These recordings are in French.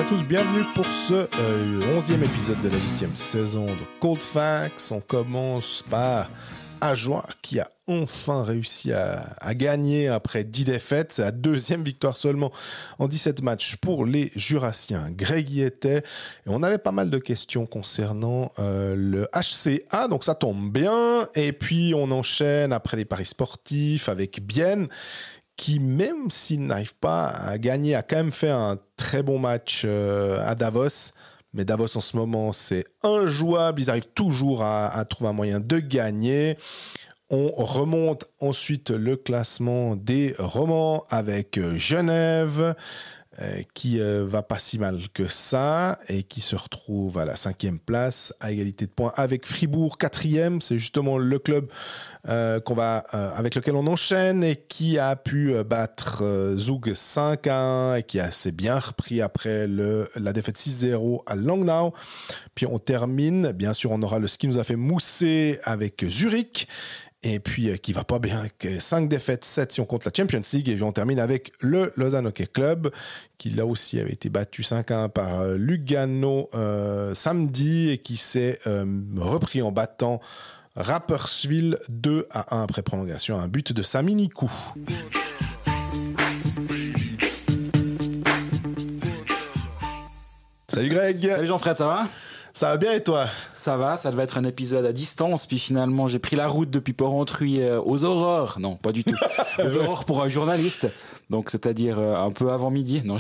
tous, bienvenue pour ce 11e épisode de la 8e saison de Cold Facts. On commence par Ajoie qui a enfin réussi à gagner après 10 défaites. C'est la deuxième victoire seulement en 17 matchs pour les Jurassiens. Greg y était et on avait pas mal de questions concernant le HCA, donc ça tombe bien. Et puis on enchaîne après les paris sportifs avec Bienne, qui, même s'il n'arrive pas à gagner, a quand même fait un très bon match à Davos. Mais Davos, en ce moment, c'est injouable. Ils arrivent toujours à trouver un moyen de gagner. On remonte ensuite le classement des romans avec Genève, qui va pas si mal que ça et qui se retrouve à la 5e place à égalité de points avec Fribourg 4e. C'est justement le club avec lequel on enchaîne et qui a pu battre Zug 5-1 et qui s'est bien repris après la défaite 6-0 à Langnau. Puis on termine, bien sûr on aura le ski nous a fait mousser avec Zurich. Et puis, qui va pas bien, 5 défaites, 7 si on compte la Champions League. Et puis, on termine avec le Lausanne Hockey Club, qui là aussi avait été battu 5-1 par Lugano samedi et qui s'est repris en battant Rapperswil 2-1 après prolongation, un but de Sami Nikou. Salut Greg. Salut Jean-Fred, ça va ? Ça va bien et toi ? Ça va, ça devait être un épisode à distance, puis finalement j'ai pris la route depuis Porrentruy aux aurores. Non, pas du tout. Aux aurores pour un journaliste, donc c'est-à-dire un peu avant midi. Non,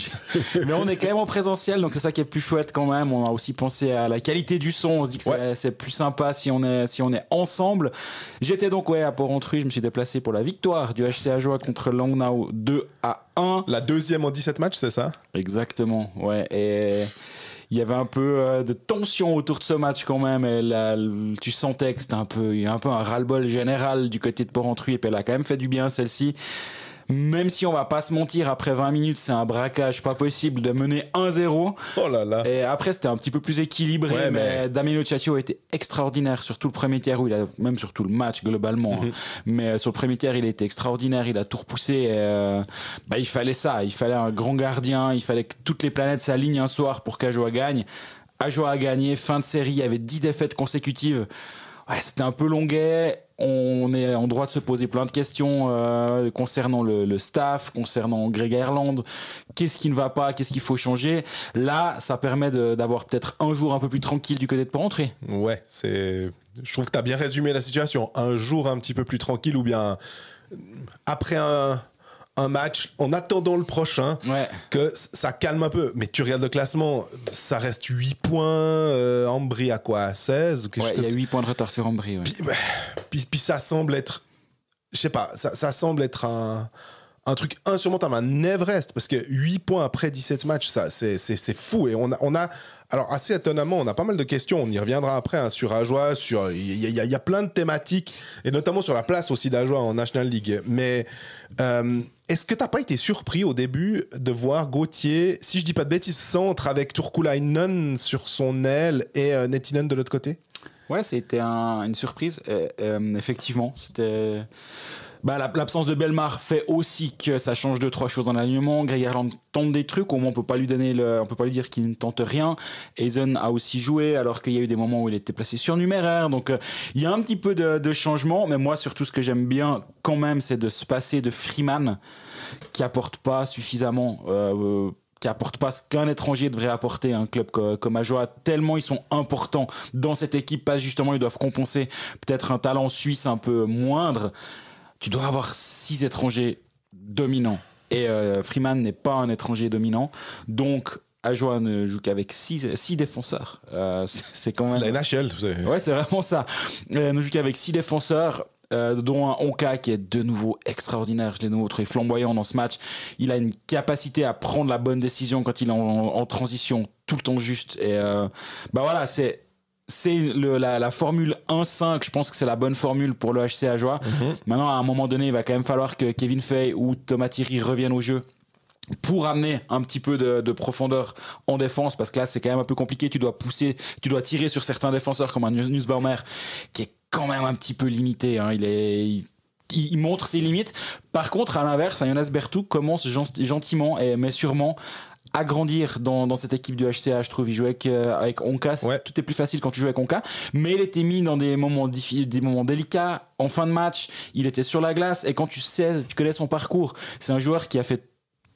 mais on est quand même en présentiel, donc c'est ça qui est plus chouette quand même. On a aussi pensé à la qualité du son, on se dit que c'est plus sympa si on est ensemble. J'étais donc à Porrentruy, je me suis déplacé pour la victoire du HC Ajoie contre Langnau 2-1. La deuxième en 17 matchs, c'est ça ? Exactement, ouais. Et il y avait un peu de tension autour de ce match quand même. Et là, tu sentais que il y a un peu un ras-le-bol général du côté de Porrentruy. Et puis elle a quand même fait du bien, celle-ci. Même si on va pas se mentir, après 20 minutes, c'est un braquage pas possible de mener 1-0. Oh là là. Et après, c'était un petit peu plus équilibré. Ouais, mais Damiano Ciaccio a été extraordinaire sur tout le premier tiers, même sur tout le match globalement. Mm-hmm. Mais sur le premier tiers, il a été extraordinaire. Il a tout repoussé. Et, il fallait ça. Il fallait un grand gardien. Il fallait que toutes les planètes s'alignent un soir pour qu'Ajoie gagne. Ajoie a gagné. Fin de série. Il y avait 10 défaites consécutives. Ouais, c'était un peu longuet. On est en droit de se poser plein de questions concernant le staff, concernant Greg Ireland. Qu'est-ce qui ne va pas ? Qu'est-ce qu'il faut changer ? Là, ça permet d'avoir peut-être un jour un peu plus tranquille du côté de Porrentruy. Ouais, je trouve que tu as bien résumé la situation. Un jour un petit peu plus tranquille ou bien après un match, en attendant le prochain, que ça calme un peu. Mais tu regardes le classement, ça reste 8 points. Ambry à quoi ? 16 ? Il y a 8 points de retard sur Ambry. Ouais. Puis ça semble être... Je sais pas, ça semble être un truc insurmontable, un Everest. Parce que 8 points après 17 matchs, ça, c'est fou. Et on a alors, assez étonnamment, on a pas mal de questions. On y reviendra après sur Ajoie. Il y a plein de thématiques, et notamment sur la place aussi d'Ajoie en National League. Mais est-ce que tu n'as pas été surpris au début de voir Gauthier, si je dis pas de bêtises, centre avec Turkulainen sur son aile et Nettinen de l'autre côté ? Ouais, c'était une surprise. Effectivement, c'était... l'absence de Bellemare fait aussi que ça change 2-3 choses dans l'alignement. Greg Ireland tente des trucs, au moins on peut pas lui dire qu'il ne tente rien. Eisen a aussi joué, alors qu'il y a eu des moments où il était placé surnuméraire. Donc il y a un petit peu de changement, mais moi surtout ce que j'aime bien quand même, c'est de se passer de Freeman, qui apporte pas suffisamment... qui apporte pas ce qu'un étranger devrait apporter à un club comme Ajoie, tellement ils sont importants dans cette équipe, parce justement ils doivent compenser peut-être un talent suisse un peu moindre. Tu dois avoir 6 étrangers dominants. Et Freeman n'est pas un étranger dominant. Donc, Ajoie ne joue qu'avec 6 défenseurs. C'est quand même... C'est la NHL, vous savez. Ouais, c'est vraiment ça. Ne joue qu'avec 6 défenseurs, dont un Onka qui est de nouveau extraordinaire. Je l'ai de nouveau trouvé flamboyant dans ce match. Il a une capacité à prendre la bonne décision quand il est en transition, tout le temps juste. Et c'est la formule 1-5, je pense que c'est la bonne formule pour le HC Ajoie. Mm-hmm. Maintenant, à un moment donné, il va quand même falloir que Kevin Fay ou Thomas Thierry reviennent au jeu pour amener un petit peu de profondeur en défense, parce que là, c'est quand même un peu compliqué. Tu dois pousser, tu dois tirer sur certains défenseurs comme un Nussbaumer, qui est quand même un petit peu limité. Hein. Il montre ses limites. Par contre, à l'inverse, Jonas Bertou commence gentiment, mais sûrement, agrandir dans cette équipe du HCA, je trouve. Il jouait avec Onka, tout est plus facile quand tu joues avec Onka, mais il était mis dans des moments délicats, en fin de match, il était sur la glace, et quand tu connais son parcours, c'est un joueur qui a fait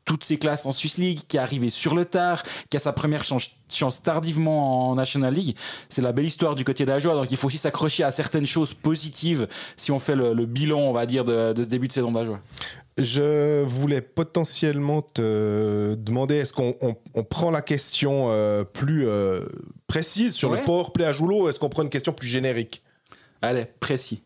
toutes ses classes en Swiss League, qui est arrivé sur le tard, qui a sa première chance tardivement en National League. C'est la belle histoire du côté d'Ajoie, donc il faut aussi s'accrocher à certaines choses positives si on fait le bilan, on va dire, de ce début de saison d'Ajoie. Je voulais potentiellement te demander, est-ce qu'on prend la question plus précise sur le powerplay à Joulot, ou est-ce qu'on prend une question plus générique ? Allez, précis.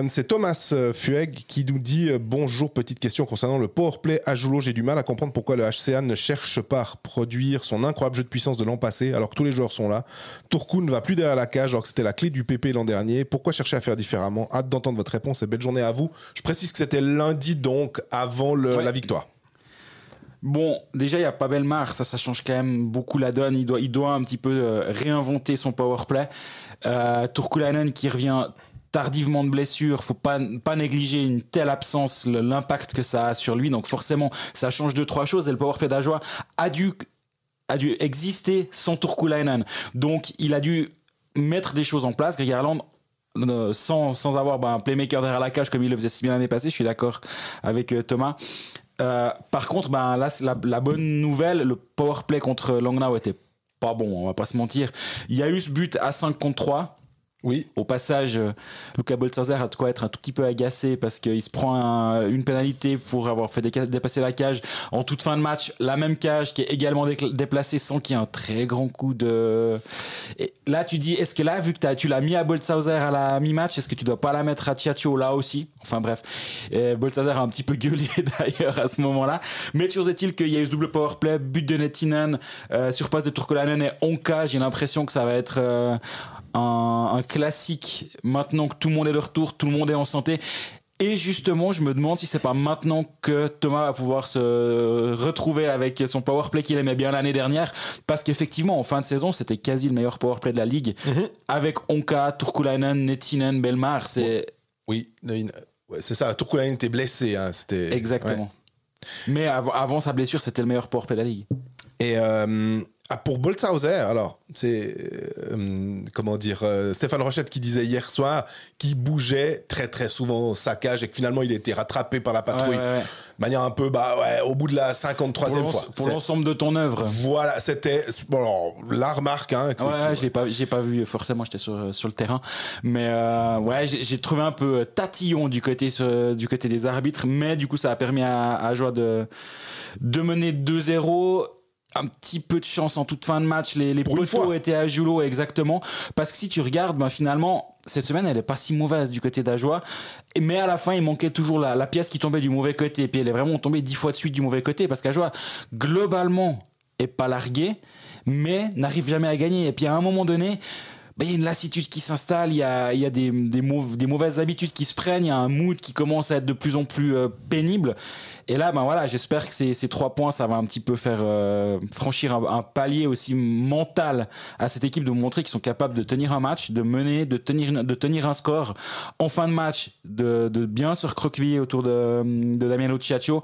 C'est Thomas Fueg qui nous dit bonjour, petite question concernant le powerplay à Joulot. J'ai du mal à comprendre pourquoi le HCA ne cherche pas à reproduire son incroyable jeu de puissance de l'an passé alors que tous les joueurs sont là. Tourcoing ne va plus derrière la cage alors que c'était la clé du PP l'an dernier. Pourquoi chercher à faire différemment ? Hâte d'entendre votre réponse et belle journée à vous. Je précise que c'était lundi, donc avant la victoire. Bon, déjà, il n'y a pas Bellemare, ça change quand même beaucoup la donne. Il doit un petit peu réinventer son powerplay. Turkulainen qui revient tardivement de blessure, faut pas négliger une telle absence, l'impact que ça a sur lui, donc forcément ça change 2-3 choses, et le powerplay d'Ajoie a dû exister sans Turkulainen, donc il a dû mettre des choses en place. Greg Harland, sans avoir un playmaker derrière la cage comme il le faisait si bien l'année passée, je suis d'accord avec Thomas. Par contre, là c'est la bonne nouvelle, le powerplay contre Langnau était pas bon, on va pas se mentir. Il y a eu ce but à 5 contre 3. Oui. Au passage, Luca Boltzhauser a de quoi être un tout petit peu agacé parce qu'il se prend une pénalité pour avoir fait dépasser la cage en toute fin de match. La même cage qui est également déplacée sans qu'il y ait un très grand coup de... Et là, tu dis, est-ce que là, vu que tu l'as mis à Boltzhauser à la mi-match, est-ce que tu dois pas la mettre à Tchatcho là aussi ? Enfin bref, Boltzhauser a un petit peu gueulé d'ailleurs à ce moment-là. Mais toujours est-il qu'il y a eu ce double powerplay, but de Nettinen, sur passe de Turkulainen et Onka. J'ai l'impression que ça va être... un classique maintenant que tout le monde est de retour, tout le monde est en santé. Et justement, je me demande si c'est pas maintenant que Thomas va pouvoir se retrouver avec son powerplay qu'il aimait bien l'année dernière, parce qu'effectivement, en fin de saison, c'était quasi le meilleur powerplay de la ligue. Avec Onka, Turkulainen, Nettinen, Bellemare, c'est... Oui, c'est ça, Turkulainen était blessé. Hein, c'était... Exactement. Ouais. Mais avant sa blessure, c'était le meilleur powerplay de la ligue. Et... pour Boltzhauser, alors, c'est Stéphane Rochette qui disait hier soir qu'il bougeait très très souvent sa cage et que finalement il a été rattrapé par la patrouille. De manière un peu, au bout de la 53e fois. Pour l'ensemble de ton œuvre. Voilà, c'était la remarque. Hein, j'ai pas vu, forcément, j'étais sur le terrain. Mais j'ai trouvé un peu tatillon du côté des arbitres, mais du coup ça a permis à Ajoie de mener 2-0. Un petit peu de chance en toute fin de match, les poteaux étaient à Joulot, exactement, parce que si tu regardes, finalement cette semaine elle est pas si mauvaise du côté d'Ajoie, mais à la fin il manquait toujours la pièce qui tombait du mauvais côté, et puis elle est vraiment tombée 10 fois de suite du mauvais côté, parce qu'Ajoie globalement est pas larguée mais n'arrive jamais à gagner, et puis à un moment donné il y a une lassitude qui s'installe, il y a des mauvaises habitudes qui se prennent, il y a un mood qui commence à être de plus en plus pénible. Et là, j'espère que ces 3 points, ça va un petit peu faire franchir un palier aussi mental à cette équipe, de montrer qu'ils sont capables de tenir un match, de mener, de tenir un score en fin de match, de bien se recroqueviller autour de Damiano Tchatcho.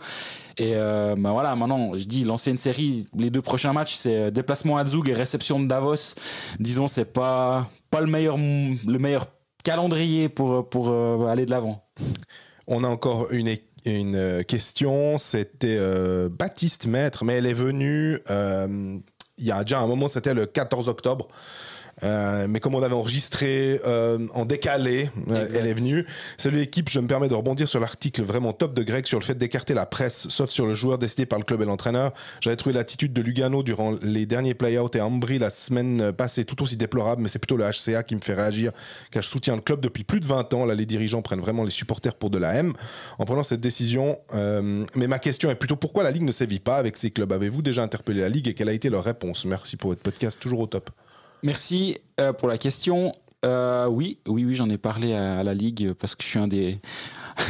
Et maintenant, je dis lancer une série. Les 2 prochains matchs, c'est déplacement à Zug et réception de Davos. Disons, c'est pas le meilleur calendrier pour aller de l'avant. On a encore une question. C'était Baptiste Maître, mais elle est venue il y a déjà un moment, c'était le 14 octobre. Mais comme on avait enregistré en décalé, elle est venue. Salut l'équipe, je me permets de rebondir sur l'article vraiment top de Greg sur le fait d'écarter la presse, sauf sur le joueur décidé par le club et l'entraîneur. J'avais trouvé l'attitude de Lugano durant les derniers play-out et Ambry la semaine passée tout aussi déplorable, mais c'est plutôt le HCA qui me fait réagir, car je soutiens le club depuis plus de 20 ans. Là, les dirigeants prennent vraiment les supporters pour de la haine en prenant cette décision. Mais ma question est plutôt pourquoi la Ligue ne sévit pas avec ces clubs ? Avez-vous déjà interpellé la Ligue et quelle a été leur réponse ? Merci pour votre podcast, toujours au top. Merci pour la question. Oui, j'en ai parlé à la Ligue parce que je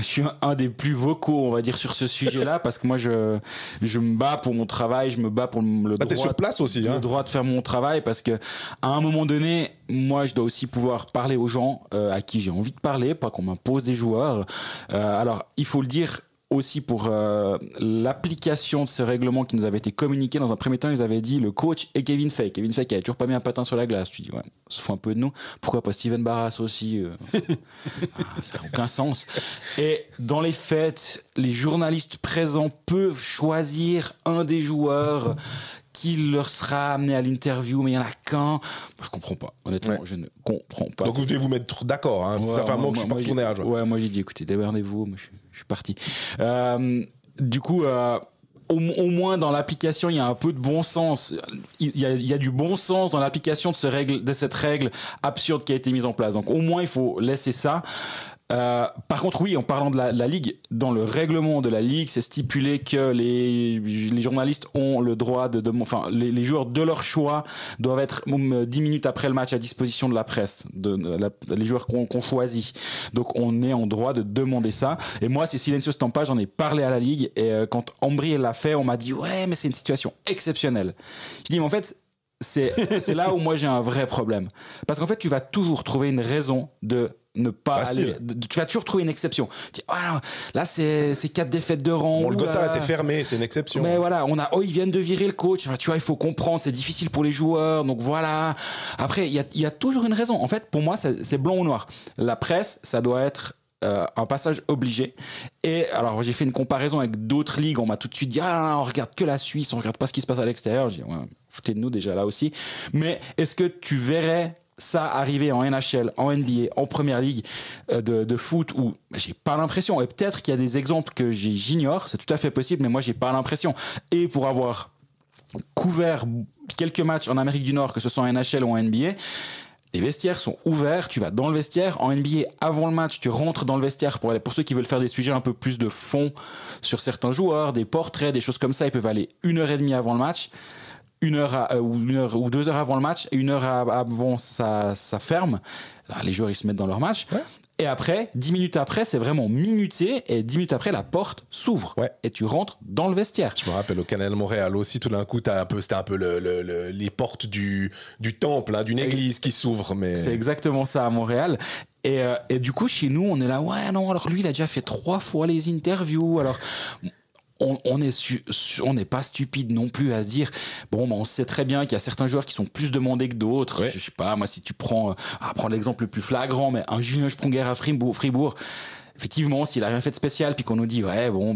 suis un des plus vocaux, on va dire, sur ce sujet-là, parce que moi, je me bats pour mon travail, je me bats pour le droit. T'es sur place aussi, le droit de faire mon travail, parce que à un moment donné, moi, je dois aussi pouvoir parler aux gens à qui j'ai envie de parler, pas qu'on m'impose des joueurs. Alors, il faut le dire. aussi pour l'application de ce règlement qui nous avait été communiqué. Dans un premier temps, ils avaient dit le coach et Kevin Fay. Kevin Fay qui avait toujours pas mis un patin sur la glace. Tu dis, ouais, ça se fout un peu de nous. Pourquoi pas Steven Barras aussi ça n'a aucun sens. Et dans les faits, les journalistes présents peuvent choisir un des joueurs qui leur sera amené à l'interview, mais il y en a qu'un. Moi, je comprends pas. Honnêtement, je ne comprends pas. Donc vous devez vous mettre d'accord. Hein. Ça fait un moment que je suis pas retourné à Ajoie. Ouais, moi j'ai dit, écoutez, démerdez-vous. Moi, je suis parti. Du coup, au moins dans l'application, il y a un peu de bon sens. Il y a du bon sens dans l'application de cette règle absurde qui a été mise en place. Donc au moins, il faut laisser ça. Par contre, oui, en parlant de la Ligue, dans le règlement de la Ligue, c'est stipulé que les journalistes ont le droit enfin, les joueurs de leur choix doivent être 10 minutes après le match à disposition de la presse, les joueurs qu'on choisit. Donc, on est en droit de demander ça. Et moi, c'est Silencio Stampa, j'en ai parlé à la Ligue, et quand Ambry l'a fait, on m'a dit, ouais, mais c'est une situation exceptionnelle. Je dis, mais en fait, c'est là où moi j'ai un vrai problème. Parce qu'en fait, tu vas toujours trouver une raison de ne pas aller. Tu vas toujours trouver une exception. Tu dis, oh, là, c'est 4 défaites de rang. Bon, le Gotha était fermé, c'est une exception. Mais voilà, ils viennent de virer le coach. Enfin, tu vois, il faut comprendre, c'est difficile pour les joueurs. Donc voilà. Après, il y a toujours une raison. En fait, pour moi, c'est blanc ou noir. La presse, ça doit être un passage obligé. Et alors, j'ai fait une comparaison avec d'autres ligues. On m'a tout de suite dit, on regarde que la Suisse, on regarde pas ce qui se passe à l'extérieur. Je dis, ouais, foutez de nous déjà là aussi. Mais est-ce que tu verrais ça arriver en NHL, en NBA, en Première Ligue de foot où j'ai pas l'impression, et peut-être qu'il y a des exemples que j'ignore, c'est tout à fait possible, mais moi j'ai pas l'impression. Et pour avoir couvert quelques matchs en Amérique du Nord, que ce soit en NHL ou en NBA, les vestiaires sont ouverts, tu vas dans le vestiaire, en NBA avant le match, tu rentres dans le vestiaire pour ceux qui veulent faire des sujets un peu plus de fond sur certains joueurs, des portraits, des choses comme ça, ils peuvent aller 1h30 avant le match. 1 heure ou 2 heures avant le match et 1 heure avant ça ferme. Là, les joueurs ils se mettent dans leur match. Ouais. Et après, 10 minutes après, c'est vraiment minuté. Et 10 minutes après, la porte s'ouvre. Ouais. Et tu rentres dans le vestiaire. Je me rappelle au Canal Montréal aussi, tout d'un coup, c'était un peu les portes du temple, hein, d'une église qui s'ouvrent. Mais... C'est exactement ça à Montréal. Et du coup, chez nous, on est là, ouais, non, alors lui, il a déjà fait 3 fois les interviews. Alors... On n'est pas stupide non plus à se dire on sait très bien qu'il y a certains joueurs qui sont plus demandés que d'autres. Ouais. Je sais pas, moi si tu prends l'exemple le plus flagrant, mais un Julien Sprunger à Fribourg, effectivement, s'il a rien fait de spécial, puis qu'on nous dit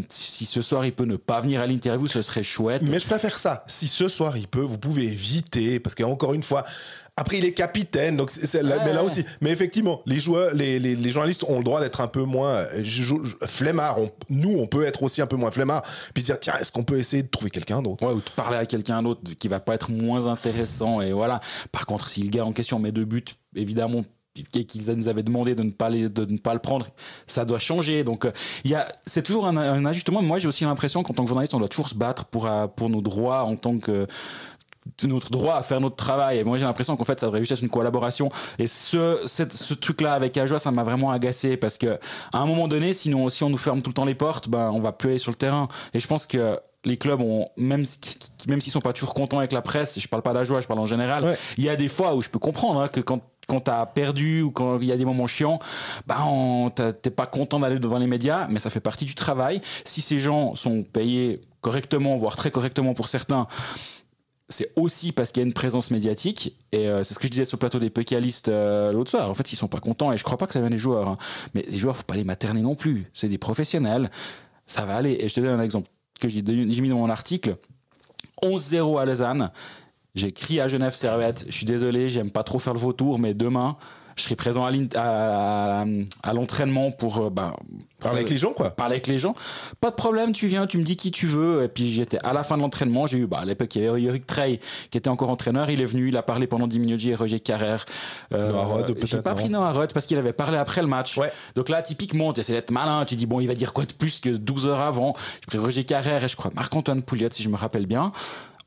si ce soir il peut ne pas venir à l'interview, ce serait chouette. Mais je préfère ça. Si ce soir il peut, vous pouvez éviter, parce qu'encore une fois. Après, il est capitaine, donc mais là aussi. Mais effectivement, les joueurs, les journalistes ont le droit d'être un peu moins flemmards. Nous, on peut être aussi un peu moins flemmards. Puis se dire, tiens, est-ce qu'on peut essayer de trouver quelqu'un d'autre ? Ouais, ou de parler à quelqu'un d'autre qui va pas être moins intéressant. Et voilà. Par contre, si le gars en question met 2 buts, évidemment, qu'ils nous avaient demandé de ne pas le prendre, ça doit changer. Donc, c'est toujours un ajustement. Moi, j'ai aussi l'impression qu'en tant que journaliste, on doit toujours se battre pour nos droits en tant que... notre droit à faire notre travail. Et moi j'ai l'impression qu'en fait ça devrait juste être une collaboration, et ce truc là avec Ajoie, ça m'a vraiment agacé, parce que à un moment donné, sinon si on nous ferme tout le temps les portes, on va plus aller sur le terrain. Et je pense que les clubs ont, même s'ils sont pas toujours contents avec la presse, et je parle pas d'Ajoie, je parle en général, il y a des fois où je peux comprendre que quand t'as perdu ou quand il y a des moments chiants, t'es pas content d'aller devant les médias, mais ça fait partie du travail. Si ces gens sont payés correctement, voire très correctement pour certains, c'est aussi parce qu'il y a une présence médiatique. Et c'est ce que je disais sur le plateau des Pécalistes l'autre soir. En fait, ils sont pas contents, et je crois pas que ça vienne des joueurs, hein. Mais les joueurs, faut pas les materner non plus. C'est des professionnels, ça va aller. Et je te donne un exemple que j'ai mis dans mon article. 11-0 à Lausanne. J'ai crié à Genève Servette, je suis désolé, j'aime pas trop faire le vautour, mais demain je serai présent à l'entraînement pour parler avec les gens, quoi. Parler avec les gens. Pas de problème, tu viens, tu me dis qui tu veux. Et puis j'étais à la fin de l'entraînement, j'ai eu à l'époque il y avait Eric Trey qui était encore entraîneur, il est venu, il a parlé pendant 10 minutes, j'ai Roger Carrère. Noah Rod, peut-être. J'ai pas pris Noah Rod parce qu'il avait parlé après le match. Ouais. Donc là typiquement, tu essaies d'être malin, tu dis il va dire quoi de plus que 12 heures avant. J'ai pris Roger Carrère et je crois Marc-Antoine Pouliot, si je me rappelle bien.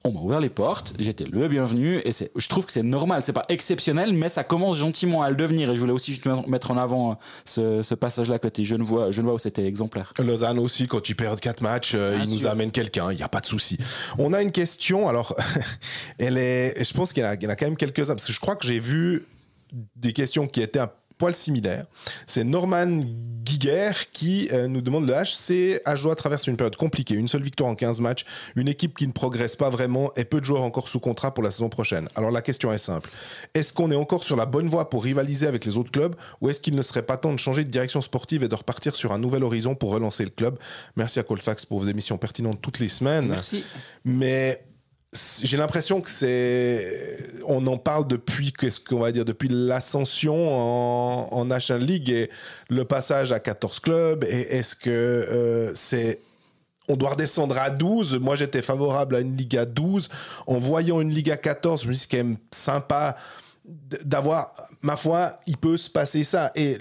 On m'a ouvert les portes, j'étais le bienvenu, et je trouve que c'est normal, c'est pas exceptionnel, mais ça commence gentiment à le devenir, et je voulais aussi juste mettre en avant ce passage-là côté Genevois où c'était exemplaire. Lausanne aussi, quand tu perds 4 matchs, il nous amène quelqu'un, il n'y a pas de souci. On a une question, alors, je pense qu'il y en a quand même quelques-uns, parce que je crois que j'ai vu des questions qui étaient un poil similaires. C'est Norman Guerre qui nous demande le HC Ajoie traverse une période compliquée, une seule victoire en 15 matchs, une équipe qui ne progresse pas vraiment et peu de joueurs encore sous contrat pour la saison prochaine. Alors la question est simple, est-ce qu'on est encore sur la bonne voie pour rivaliser avec les autres clubs ou est-ce qu'il ne serait pas temps de changer de direction sportive et de repartir sur un nouvel horizon pour relancer le club? Merci à Colfax pour vos émissions pertinentes toutes les semaines. Merci. Mais j'ai l'impression que on en parle depuis, depuis l'ascension en National League et le passage à 14 clubs. Et est-ce que on doit redescendre à 12? Moi, j'étais favorable à une Ligue à 12. En voyant une Ligue à 14, je me dis c'est quand même sympa d'avoir, ma foi, il peut se passer ça. Et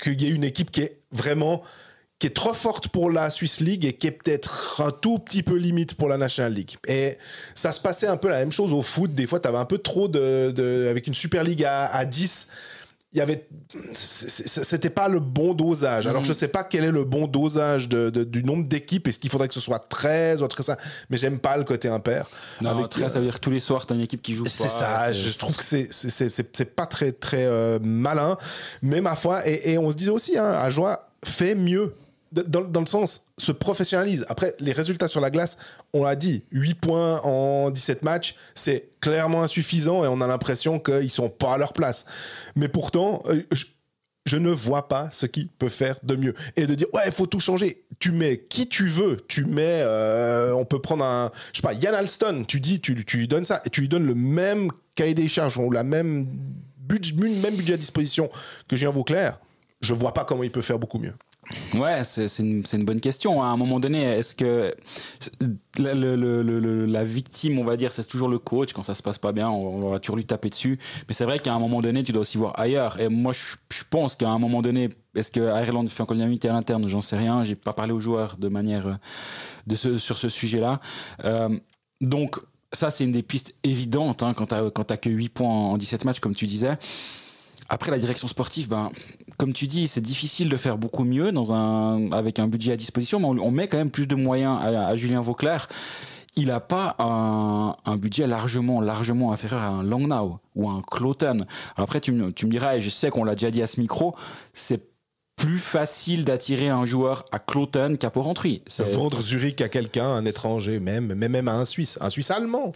qu'il y ait une équipe qui est trop forte pour la Swiss League et qui est peut-être un tout petit peu limite pour la National League. Et ça se passait un peu la même chose au foot. Des fois, tu avais un peu trop avec une Super League à 10. C'était pas le bon dosage. Alors, je sais pas quel est le bon dosage du nombre d'équipes. Est-ce qu'il faudrait que ce soit 13 ou autre que ça? Mais j'aime pas le côté impair. Non, 13, ça veut dire que tous les soirs, t'as une équipe qui joue pas. C'est ça. Je trouve que c'est pas très, très malin. Mais ma foi, et on se disait aussi, Ajoie fait mieux. Dans le sens, se professionnalise. Après, les résultats sur la glace, on l'a dit, 8 points en 17 matchs, c'est clairement insuffisant et on a l'impression qu'ils ne sont pas à leur place. Mais pourtant, je ne vois pas ce qu'il peut faire de mieux. Et de dire, ouais, il faut tout changer. Tu mets qui tu veux. On peut prendre Yann Alston, tu lui donnes ça et tu lui donnes le même cahier des charges ou le même budget à disposition que Julien Vauclair. Je ne vois pas comment il peut faire beaucoup mieux. Ouais, c'est une bonne question. À un moment donné, est-ce que la victime, on va dire, c'est toujours le coach? Quand ça se passe pas bien, on va toujours lui taper dessus. Mais c'est vrai qu'à un moment donné, tu dois aussi voir ailleurs. Et moi, je pense qu'à un moment donné, est-ce que Ireland fait encore une unité à l'interne? J'en sais rien. J'ai pas parlé aux joueurs de manière sur ce sujet-là. Donc ça, c'est une des pistes évidentes quand t'as que 8 points en 17 matchs, comme tu disais. Après, la direction sportive, comme tu dis, c'est difficile de faire beaucoup mieux avec un budget à disposition, mais on met quand même plus de moyens à Julien Vauclair. Il n'a pas un budget largement inférieur à un Langnau ou à un Cloton. Après, tu me diras, et je sais qu'on l'a déjà dit à ce micro, c'est plus facile d'attirer un joueur à Cloton qu'à Porrentruy. Vendre Zurich à quelqu'un, un étranger, même à un Suisse allemand.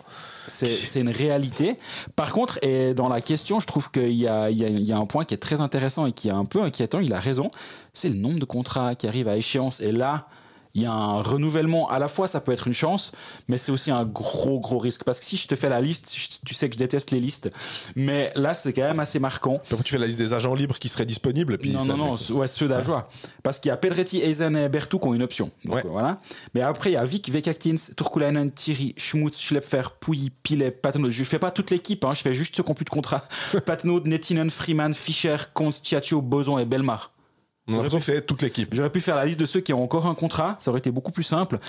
C'est une réalité. Par contre, et dans la question, je trouve qu'il y a un point qui est très intéressant et qui est un peu inquiétant. Il a raison. C'est le nombre de contrats qui arrivent à échéance. Et là, il y a un renouvellement. À la fois, ça peut être une chance, mais c'est aussi un gros risque. Parce que si je te fais la liste, tu sais que je déteste les listes, mais là, c'est quand même assez marquant. Pourquoi tu fais la liste des agents libres qui seraient disponibles? Puis non, ceux d'Ajoie. Parce qu'il y a Pedretti, Eisen et Bertou qui ont une option. Donc, voilà. Mais après, il y a Vic, Vekaktins, Turkulainen, Thierry, Schmutz, Schlepfer, Pouilly, Pilet, Patnaud. Je ne fais pas toute l'équipe, je fais juste ceux qui n'ont plus de contrat. Patnaud, Nettinen, Freeman, Fischer, Const, Tiatio, Boson et Belmar. On a l'impression que c'est toute l'équipe. J'aurais pu faire la liste de ceux qui ont encore un contrat, ça aurait été beaucoup plus simple.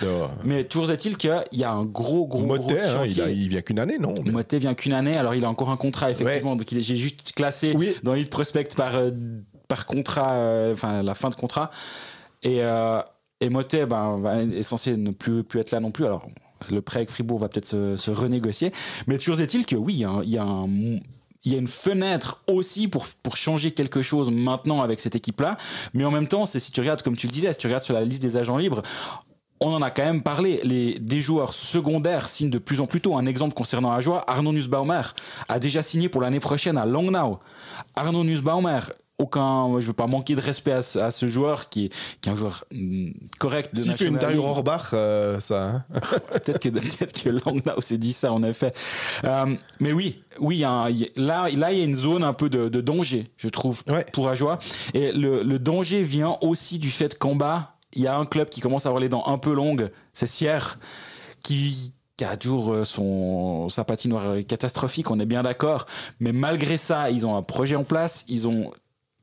Mais toujours est-il qu'il y a un gros Motet, chantier. Il vient qu'une année, non? Motet vient qu'une année, alors il a encore un contrat, effectivement. Donc j'ai juste classé dans l'île prospect par contrat, la fin de contrat. Et Motet est censé ne plus être là non plus. Alors le prêt avec Fribourg va peut-être se renégocier. Mais toujours est-il que oui, il y a une fenêtre aussi pour changer quelque chose maintenant avec cette équipe-là. Mais en même temps, si tu regardes, comme tu le disais, si tu regardes sur la liste des agents libres, on en a quand même parlé. Des joueurs secondaires signent de plus en plus tôt. Un exemple concernant Ajoie, Arnaud Nussbaumer a déjà signé pour l'année prochaine à Langnau. Arnaud Nussbaumer, je ne veux pas manquer de respect à ce joueur qui est un joueur correct. S'il fait une Dario Rohrbach, ça. Peut-être que Langnau s'est dit ça, en effet. Mais oui, là, il y a une zone un peu de danger, je trouve, pour Ajoie. Et le danger vient aussi du fait qu'en bas, il y a un club qui commence à avoir les dents un peu longues, c'est Sierre, qui a toujours sa patinoire catastrophique, on est bien d'accord. Mais malgré ça, ils ont un projet en place, ils ont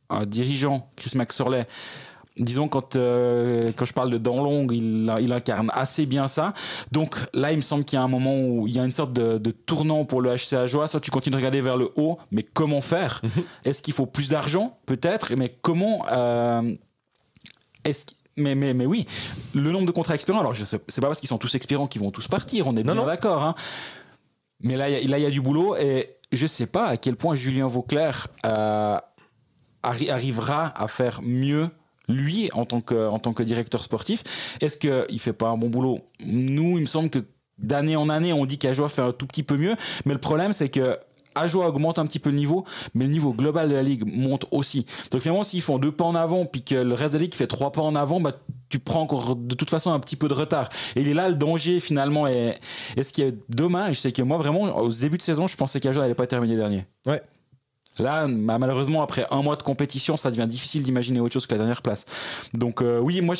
un dirigeant, Chris McSorley. Disons, quand je parle de dents longues, il incarne assez bien ça. Donc là, il me semble qu'il y a un moment où il y a une sorte de tournant pour le HC Ajoie. Soit tu continues de regarder vers le haut, mais comment faire? Est-ce qu'il faut plus d'argent? Peut-être, mais comment... Mais oui, le nombre de contrats expirants, alors c'est pas parce qu'ils sont tous expirants qu'ils vont tous partir, on est bien d'accord. Mais là, il y a du boulot et je sais pas à quel point Julien Vauclair arrivera à faire mieux lui, en tant que directeur sportif, est-ce qu'il fait pas un bon boulot? Nous, il me semble que d'année en année, on dit qu'Ajoie fait un tout petit peu mieux, mais le problème, c'est que Ajoie augmente un petit peu le niveau, mais le niveau global de la ligue monte aussi. Donc finalement, s'ils font 2 pas en avant, puis que le reste de la ligue fait 3 pas en avant, bah, tu prends encore de toute façon un petit peu de retard. Et il est là le danger finalement. Et ce qui est dommage, c'est que moi vraiment, au début de saison, je pensais qu'Ajoie n'allait pas terminer dernier. Ouais. Là, malheureusement, après un mois de compétition, ça devient difficile d'imaginer autre chose que la dernière place. Donc oui, moi,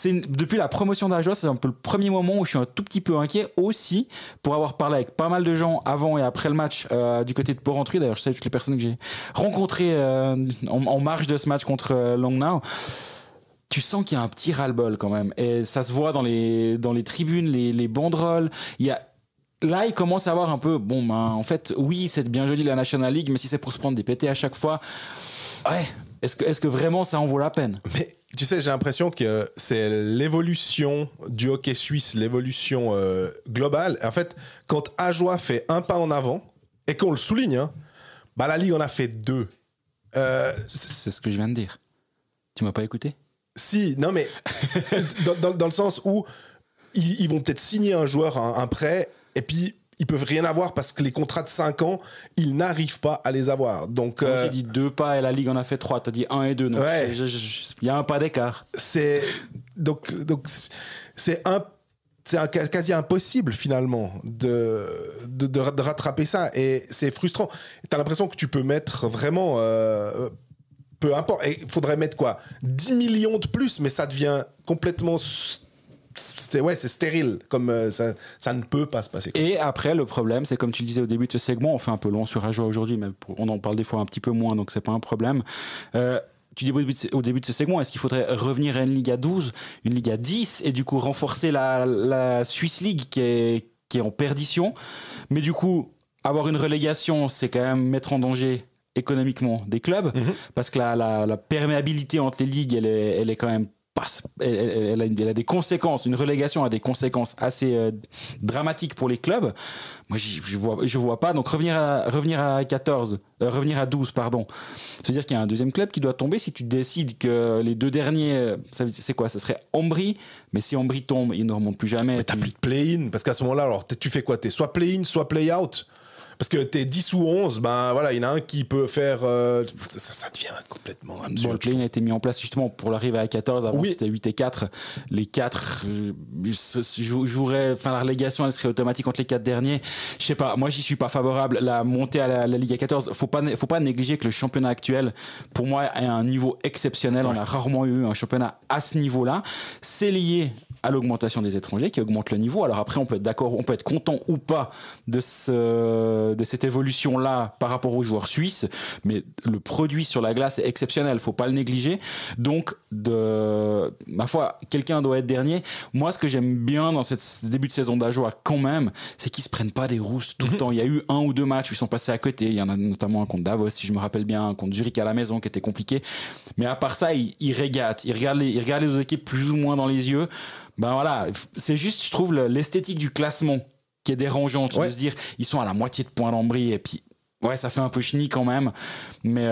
depuis la promotion d'Ajoie, c'est un peu le premier moment où je suis un tout petit peu inquiet aussi, pour avoir parlé avec pas mal de gens avant et après le match du côté de Porrentruy. D'ailleurs, je salue toutes les personnes que j'ai rencontrées en marge de ce match contre Langnau. Tu sens qu'il y a un petit ras-le-bol quand même. Et ça se voit dans les tribunes, les banderoles. Là, il commence à avoir un peu... Bon, ben, en fait, oui, c'est bien joli la National League, mais si c'est pour se prendre des pétés à chaque fois... Ouais, est-ce que vraiment ça en vaut la peine? Mais tu sais, j'ai l'impression que c'est l'évolution du hockey suisse, l'évolution globale. En fait, quand Ajoie fait un pas en avant, et qu'on le souligne, hein, bah, la Ligue en a fait 2. C'est ce que je viens de dire. Tu m'as pas écouté? Si, non mais dans le sens où ils vont peut-être signer un joueur, un prêt, et puis ils peuvent rien avoir parce que les contrats de 5 ans, ils n'arrivent pas à les avoir. Donc, j'ai dit 2 pas et la Ligue en a fait 3. T'as dit 1 et 2. Donc ouais. Il y a un pas d'écart. Donc c'est quasi impossible finalement de rattraper ça. Et c'est frustrant. T'as l'impression que tu peux mettre vraiment... peu importe. Il faudrait mettre quoi, 10 millions de plus, mais ça devient complètement... c'est stérile, comme ça ne peut pas se passer comme et ça. Après, le problème, c'est comme tu le disais au début de ce segment, on fait un peu long sur Ajoie aujourd'hui, mais on en parle des fois un petit peu moins, donc c'est pas un problème. Tu dis au début de ce segment, est-ce qu'il faudrait revenir à une Ligue à 12, une Ligue à 10, et du coup renforcer la Swiss League qui est en perdition, mais du coup, avoir une relégation, c'est quand même mettre en danger économiquement des clubs, parce que la perméabilité entre les ligues, elle est quand même elle a des conséquences. Une relégation a des conséquences assez dramatiques pour les clubs. Moi, je vois pas. Donc revenir à 12, pardon. C'est-à-dire qu'il y a un deuxième club qui doit tomber si tu décides que les 2 derniers, c'est quoi? Ça serait Ambry, mais si Ambry tombe, il ne remonte plus jamais. Mais t'as plus de play-in, parce qu'à ce moment-là, alors tu fais quoi? T'es soit play-in, soit play-out. Parce que t'es 10 ou 11, ben voilà, il y en a un qui peut faire... ça devient complètement absurde. Bon, le play-in a été mis en place justement pour l'arrivée à 14. Avant, c'était 8 et 4. Les 4 joueraient... Enfin, la relégation, elle serait automatique entre les 4 derniers. Je sais pas, moi, j'y suis pas favorable. La montée à la Ligue à 14, faut pas négliger que le championnat actuel, pour moi, est à un niveau exceptionnel. Ouais. On a rarement eu un championnat à ce niveau-là. C'est lié à l'augmentation des étrangers qui augmente le niveau. Alors après, on peut être d'accord, on peut être content ou pas de cette évolution-là par rapport aux joueurs suisses, mais le produit sur la glace est exceptionnel, faut pas le négliger. Donc, ma foi, quelqu'un doit être dernier. Moi, ce que j'aime bien dans ce début de saison d'Ajoie, quand même, c'est qu'ils se prennent pas des roustes tout le temps. Il y a eu 1 ou 2 matchs où ils sont passés à côté. Il y en a notamment un contre Davos, si je me rappelle bien, un contre Zurich à la maison qui était compliqué. Mais à part ça, ils régatent. Ils regardent les autres équipes plus ou moins dans les yeux. Ben voilà, c'est juste, je trouve, l'esthétique du classement qui est dérangeante, de se dire, ils sont à la moitié de points d'Ambry, et puis, ouais, ça fait un peu chenille quand même, mais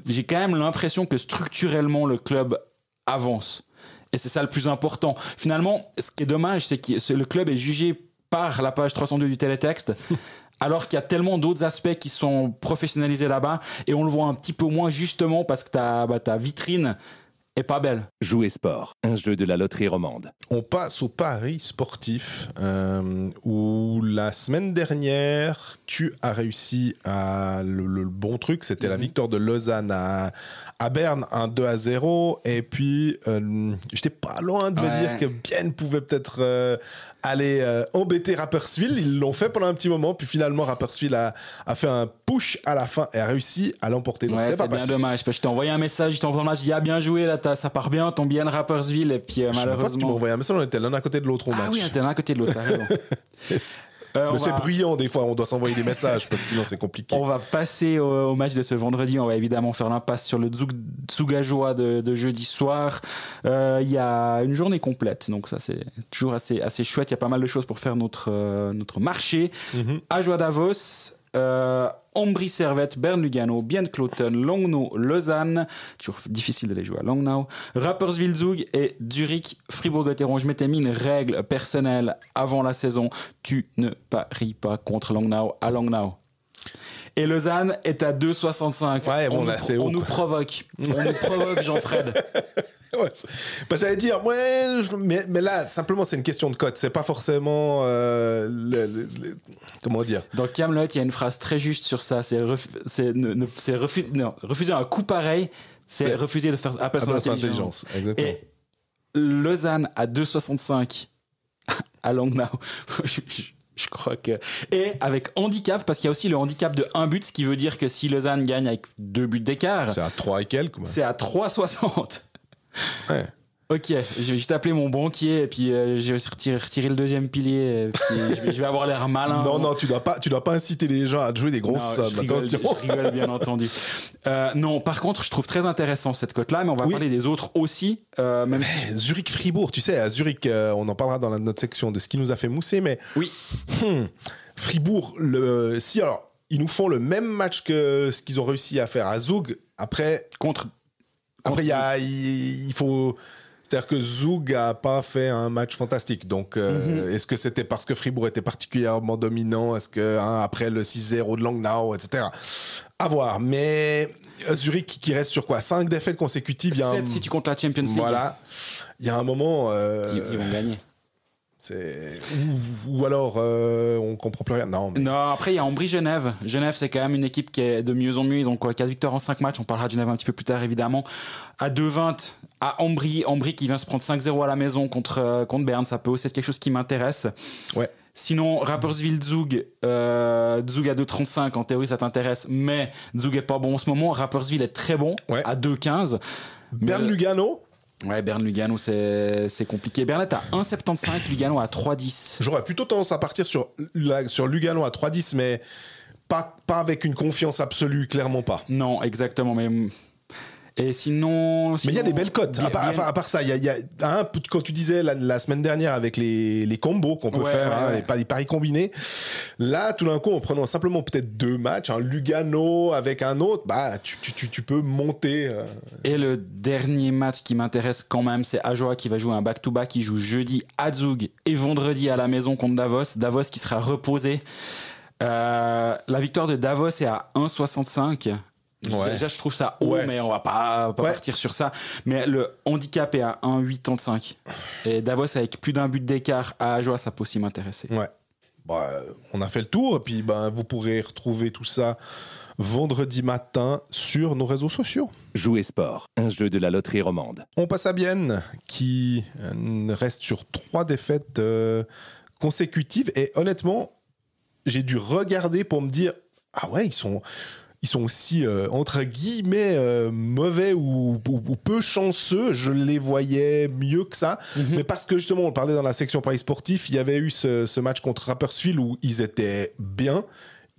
j'ai quand même l'impression que structurellement, le club avance, et c'est ça le plus important. Finalement, ce qui est dommage, c'est que le club est jugé par la page 302 du télétexte, alors qu'il y a tellement d'autres aspects qui sont professionnalisés là-bas, et on le voit un petit peu moins justement parce que ta vitrine est pas belle. Jouer sport, un jeu de la loterie romande. On passe au pari sportif où la semaine dernière, tu as réussi à le bon truc, c'était la victoire de Lausanne à Berne, un 2-0. Et puis, j'étais pas loin de me dire que Bienne pouvait peut-être aller embêter Rapperswil. Ils l'ont fait pendant un petit moment, puis finalement Rapperswil a fait un push à la fin et a réussi à l'emporter. Donc c'est bien dommage. Je t'ai envoyé un message, je dis bien joué, là, ça part bien, ton Bienne Rapperswil, et puis malheureusement... Je sais pas si tu m'as envoyé un message, on était l'un à côté de l'autre au match. Ah oui, on était l'un à côté de l'autre, t'as raison. Mais c'est bruyant des fois, on doit s'envoyer des messages parce que sinon c'est compliqué. On va passer au match de ce vendredi. On va évidemment faire l'impasse sur le Tsugajoa de jeudi soir. Il y a une journée complète, donc ça c'est toujours assez chouette. Il y a pas mal de choses pour faire notre marché. Ajoa Davos, Ambry Servette, Bern Lugano, Bien Cloten, Langnau, Lausanne, toujours difficile d'aller jouer à Langnau, Rapperswil Zug et Zurich Fribourg-Gotteron. Je m'étais mis une règle personnelle avant la saison, tu ne paries pas contre Langnau à Langnau. Et Lausanne est à 2,65. Ouais, bon, là, c'est haut. On nous provoque. On nous provoque, Jean-Fred. Ouais, j'allais dire, mais là, simplement, c'est une question de cote. C'est pas forcément. Comment dire? Dans Kaamelott, il y a une phrase très juste sur ça. C'est refuser un coup pareil, c'est refuser de faire appel à son intelligence. Exactement. Et Lausanne à 2,65 à Langnau. Je crois que. Et avec handicap, parce qu'il y a aussi le handicap de 1 but, ce qui veut dire que si Lausanne gagne avec 2 buts d'écart. C'est à 3 et quelques. C'est à 3,60. Ouais. Ok, je vais juste appeler mon banquier et puis je vais retirer le deuxième pilier. Et puis je vais avoir l'air malin. Non, tu dois pas inciter les gens à jouer des grosses sommes. Attention. Je rigole, bien entendu. Non, par contre, je trouve très intéressant cette cote-là, mais on va parler des autres aussi. Même si Zurich-Fribourg, tu sais, à Zurich, on en parlera dans notre section de ce qui nous a fait mousser, mais. Oui. Fribourg, alors, ils nous font le même match que ce qu'ils ont réussi à faire à Zug. Après, il faut. C'est-à-dire que Zug n'a pas fait un match fantastique. Donc, est-ce que c'était parce que Fribourg était particulièrement dominant? Est-ce que, après le 6-0 de Langnau, etc. À voir. Mais Zurich qui reste sur quoi? 5 défaites consécutives. 7 si tu comptes la Champions League. Voilà. Il y a un moment... Ils vont gagner. Ou alors, on comprend plus rien. Non, après, il y a Ambry-Genève. Genève, c'est quand même une équipe qui est de mieux en mieux. Ils ont 4 victoires en 5 matchs. On parlera de Genève un petit peu plus tard, évidemment. À 2,20, à Ambry qui vient se prendre 5-0 à la maison contre Berne. Ça peut aussi être quelque chose qui m'intéresse. Ouais. Sinon, Rapperswil Zug à 2,35. En théorie, ça t'intéresse. Mais Zug est pas bon en ce moment. Rapperswil est très bon à 2,15. Berne Lugano. Ouais, Berne Lugano, c'est compliqué. Berne est à 1,75, Lugano à 3,10. J'aurais plutôt tendance à partir sur Lugano à 3,10, mais pas avec une confiance absolue, clairement pas. Non, exactement, mais... Et sinon... Mais il y a des belles cotes. À part ça, il y a quand tu disais la semaine dernière avec les combos qu'on peut faire, les paris combinés, là, tout d'un coup, en prenant simplement peut-être 2 matchs, un Lugano avec un autre, bah, tu peux monter. Et le dernier match qui m'intéresse quand même, c'est Ajoa qui va jouer un back-to-back. Qui joue jeudi à Zug et vendredi à la maison contre Davos. Davos qui sera reposé. La victoire de Davos est à 1,65. Ouais. Déjà, je trouve ça haut, mais on va pas partir sur ça. Mais le handicap est à 1,85. Et Davos avec plus d'un but d'écart à Ajoa, ça peut aussi m'intéresser. Ouais. Bah, on a fait le tour. Et puis, vous pourrez retrouver tout ça vendredi matin sur nos réseaux sociaux. Jouer Sport, un jeu de la loterie romande. On passe à Bienne, qui reste sur 3 défaites consécutives. Et honnêtement, j'ai dû regarder pour me dire, ah ouais, ils sont aussi, entre guillemets, mauvais ou peu chanceux. Je les voyais mieux que ça. Mais parce que, justement, on parlait dans la section paris sportif, il y avait eu ce match contre Rapperswil où ils étaient bien.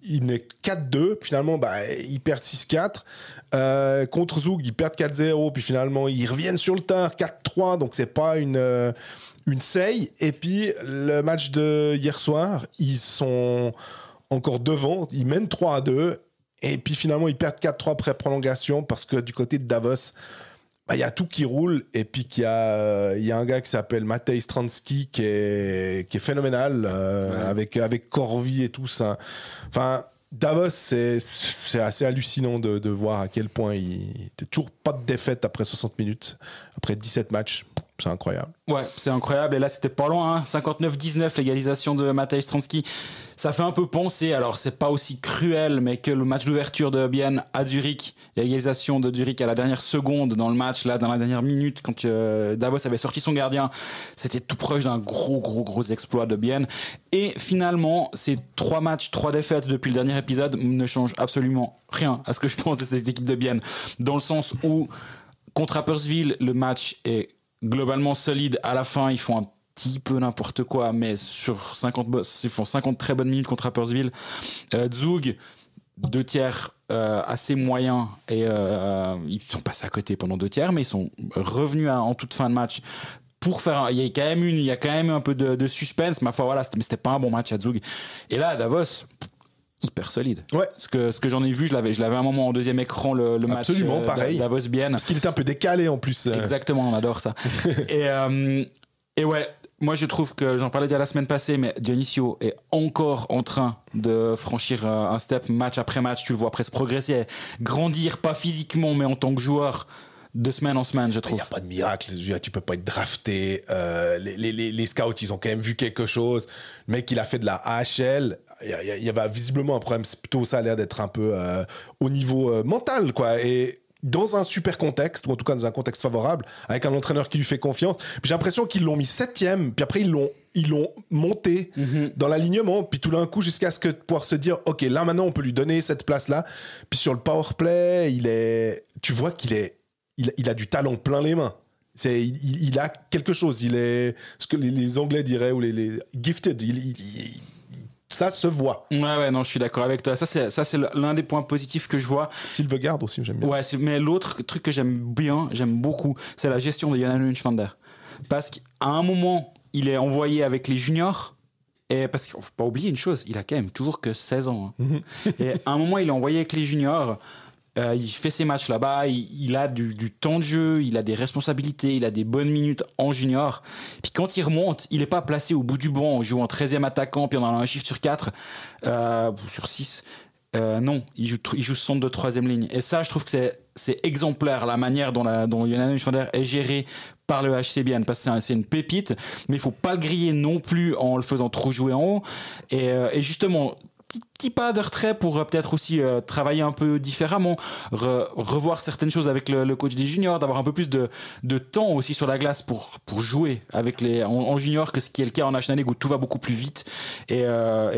Ils menaient 4-2. Finalement, ils perdent 6-4. Contre Zug, ils perdent 4-0. Puis finalement, ils reviennent sur le tard, 4-3. Donc, c'est pas une seille. Et puis, le match de hier soir, ils sont encore devant. Ils mènent 3-2. Et puis finalement, ils perdent 4-3 après prolongation parce que du côté de Davos, il y a tout qui roule. Et puis qu'il y a un gars qui s'appelle Matej Stransky qui est phénoménal avec Corvi et tout ça. Enfin, Davos, c'est assez hallucinant de voir à quel point il n'était toujours pas de défaite après 60 minutes, après 17 matchs. C'est incroyable. Ouais, c'est incroyable. Et là, c'était pas loin. 59-19, l'égalisation de Matej Stransky. Ça fait un peu penser, alors c'est pas aussi cruel, mais que le match d'ouverture de Bienne à Zurich, l'égalisation de Zurich à la dernière seconde dans le match, là, dans la dernière minute, quand Davos avait sorti son gardien, c'était tout proche d'un gros exploit de Bienne. Et finalement, ces 3 matchs, 3 défaites depuis le dernier épisode ne changent absolument rien à ce que je pense de cette équipe de Bienne. Dans le sens où, contre Rapperswil, le match est globalement solide. À la fin, ils font un petit peu n'importe quoi, mais sur 50 ils font 50 très bonnes minutes contre Rapperswil. Zug, 2 tiers assez moyens, et ils sont passés à côté pendant 2 tiers, mais ils sont revenus en toute fin de match pour faire il y a quand même un peu de suspense. Ma foi, voilà, mais c'était pas un bon match à Zug. Et là, Davos, hyper solide. Ouais. Ce que j'en ai vu, je l'avais un moment en deuxième écran, le match pareil. Davos-Bienne. Parce qu'il était un peu décalé en plus. Exactement, on adore ça. et ouais, moi je trouve que, j'en parlais déjà la semaine passée, mais Dionisio est encore en train de franchir un step match après match. Tu le vois presque progresser, grandir, pas physiquement, mais en tant que joueur, de semaine en semaine, je trouve. Il n'y a pas de miracle, tu peux pas être drafté. Les scouts, ils ont quand même vu quelque chose. Le mec, il a fait de la AHL. Il y avait visiblement un problème. C'est plutôt ça a l'air d'être un peu au niveau mental, quoi. Et dans un super contexte, ou en tout cas dans un contexte favorable, avec un entraîneur qui lui fait confiance. Puis j'ai l'impression qu'ils l'ont mis 7e, puis après ils l'ont monté dans l'alignement, puis tout d'un coup jusqu'à ce que pouvoir se dire, ok, là maintenant on peut lui donner cette place-là. Puis sur le power play, tu vois il a du talent plein les mains. Il a quelque chose. Il est ce que les Anglais diraient, ou les gifted. Ça se voit. Ouais, non, je suis d'accord avec toi. Ça, c'est l'un des points positifs que je vois. Silvegaard aussi, j'aime bien. Ouais, mais l'autre truc que j'aime beaucoup, c'est la gestion de Johan Lundschwander. Parce qu'à un moment, il est envoyé avec les juniors. Et parce qu'il ne faut pas oublier une chose, il a quand même toujours que 16 ans. Hein. Et à un moment, il est envoyé avec les juniors. Il fait ses matchs là-bas, il a du temps de jeu, il a des responsabilités, il a des bonnes minutes en junior. Puis quand il remonte, il n'est pas placé au bout du banc en jouant 13e attaquant, puis en allant un chiffre sur 4, sur 6. Non, il joue centre de 3e ligne. Et ça, je trouve que c'est exemplaire, la manière dont Johan Lundschwander est géré par le HCBN, parce que c'est une pépite, mais il ne faut pas le griller non plus en le faisant trop jouer en haut. Et justement, petit pas de retrait pour peut-être aussi travailler un peu différemment, revoir certaines choses avec le coach des juniors, d'avoir un peu plus de temps aussi sur la glace pour jouer avec en junior, que ce qui est le cas en National League où tout va beaucoup plus vite. Et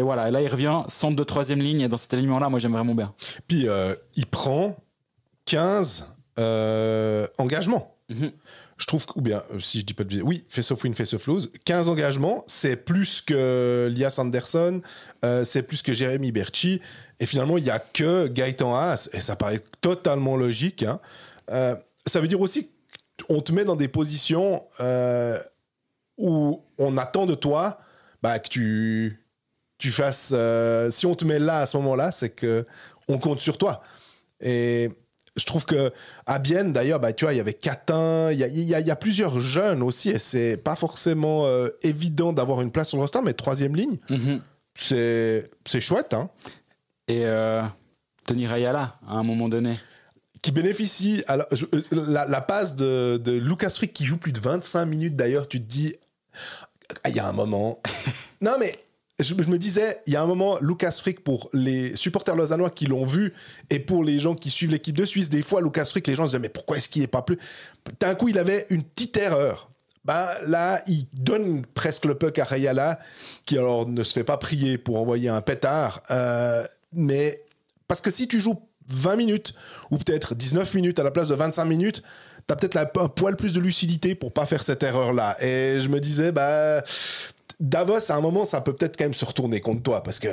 voilà, et là il revient centre de 3e ligne, et dans cet alignement-là, moi j'aime vraiment bien. Puis il prend 15 engagements. Je trouve ou bien, si je dis pas de bêtises, oui, face-off win, face-off lose, 15 engagements, c'est plus que Lias Anderson, c'est plus que Jérémy Berchi, et finalement, il n'y a que Gaëtan Haas, et ça paraît totalement logique. Hein. Ça veut dire aussi qu'on te met dans des positions où on attend de toi que tu fasses... si on te met là, à ce moment-là, c'est qu'on compte sur toi. Et... je trouve qu'à Bienne, d'ailleurs, tu vois, il y avait Catin, il y a plusieurs jeunes aussi, et c'est pas forcément évident d'avoir une place sur le roster, mais 3e ligne, c'est chouette. Hein. Et Tony Rayala, à un moment donné. Qui bénéficie, alors, la passe de Lucas Frick, qui joue plus de 25 minutes, d'ailleurs, tu te dis, il y a un moment... non, mais... Je me disais, il y a un moment, Lucas Frick, pour les supporters lausannois qui l'ont vu, et pour les gens qui suivent l'équipe de Suisse, des fois, Lucas Frick, les gens se disaient, mais pourquoi est-ce qu'il n'est pas plus... D'un coup, il avait une petite erreur. Là, il donne presque le puck à Rayala, qui alors ne se fait pas prier pour envoyer un pétard. Mais parce que si tu joues 20 minutes, ou peut-être 19 minutes à la place de 25 minutes, t'as peut-être un poil plus de lucidité pour pas faire cette erreur-là. Et je me disais, Davos, à un moment, ça peut peut-être quand même se retourner contre toi, parce que,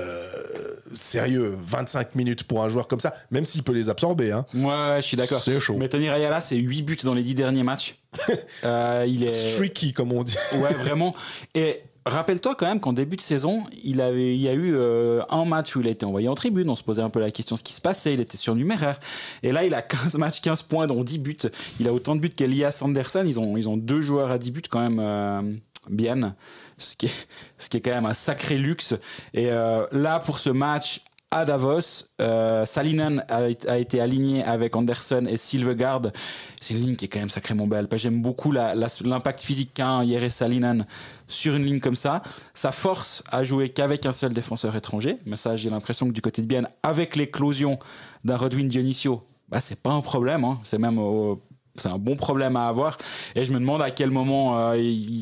sérieux, 25 minutes pour un joueur comme ça, même s'il peut les absorber. Hein, ouais, je suis d'accord. C'est chaud. Mais Tony Rayala, c'est 8 buts dans les 10 derniers matchs. Il est... streaky, comme on dit. Ouais, vraiment. Et rappelle-toi quand même qu'en début de saison, il y a eu un match où il a été envoyé en tribune. On se posait un peu la question de ce qui se passait. Il était surnuméraire. Et là, il a 15 matchs, 15 points, dont 10 buts. Il a autant de buts qu'Elias Anderson. Ils ont 2 joueurs à 10 buts quand même bien. Ce qui est quand même un sacré luxe. Et là, pour ce match à Davos, Salinen a été aligné avec Anderson et Silvegaard. C'est une ligne qui est quand même sacrément belle. J'aime beaucoup l'impact physique qu'a Jere Salinen sur une ligne comme ça. Ça force à jouer qu'avec un seul défenseur étranger. Mais ça, j'ai l'impression que du côté de Bienne, avec l'éclosion d'un Rodwin Dionisio, c'est pas un problème. Hein. C'est même... c'est un bon problème à avoir, et je me demande à quel moment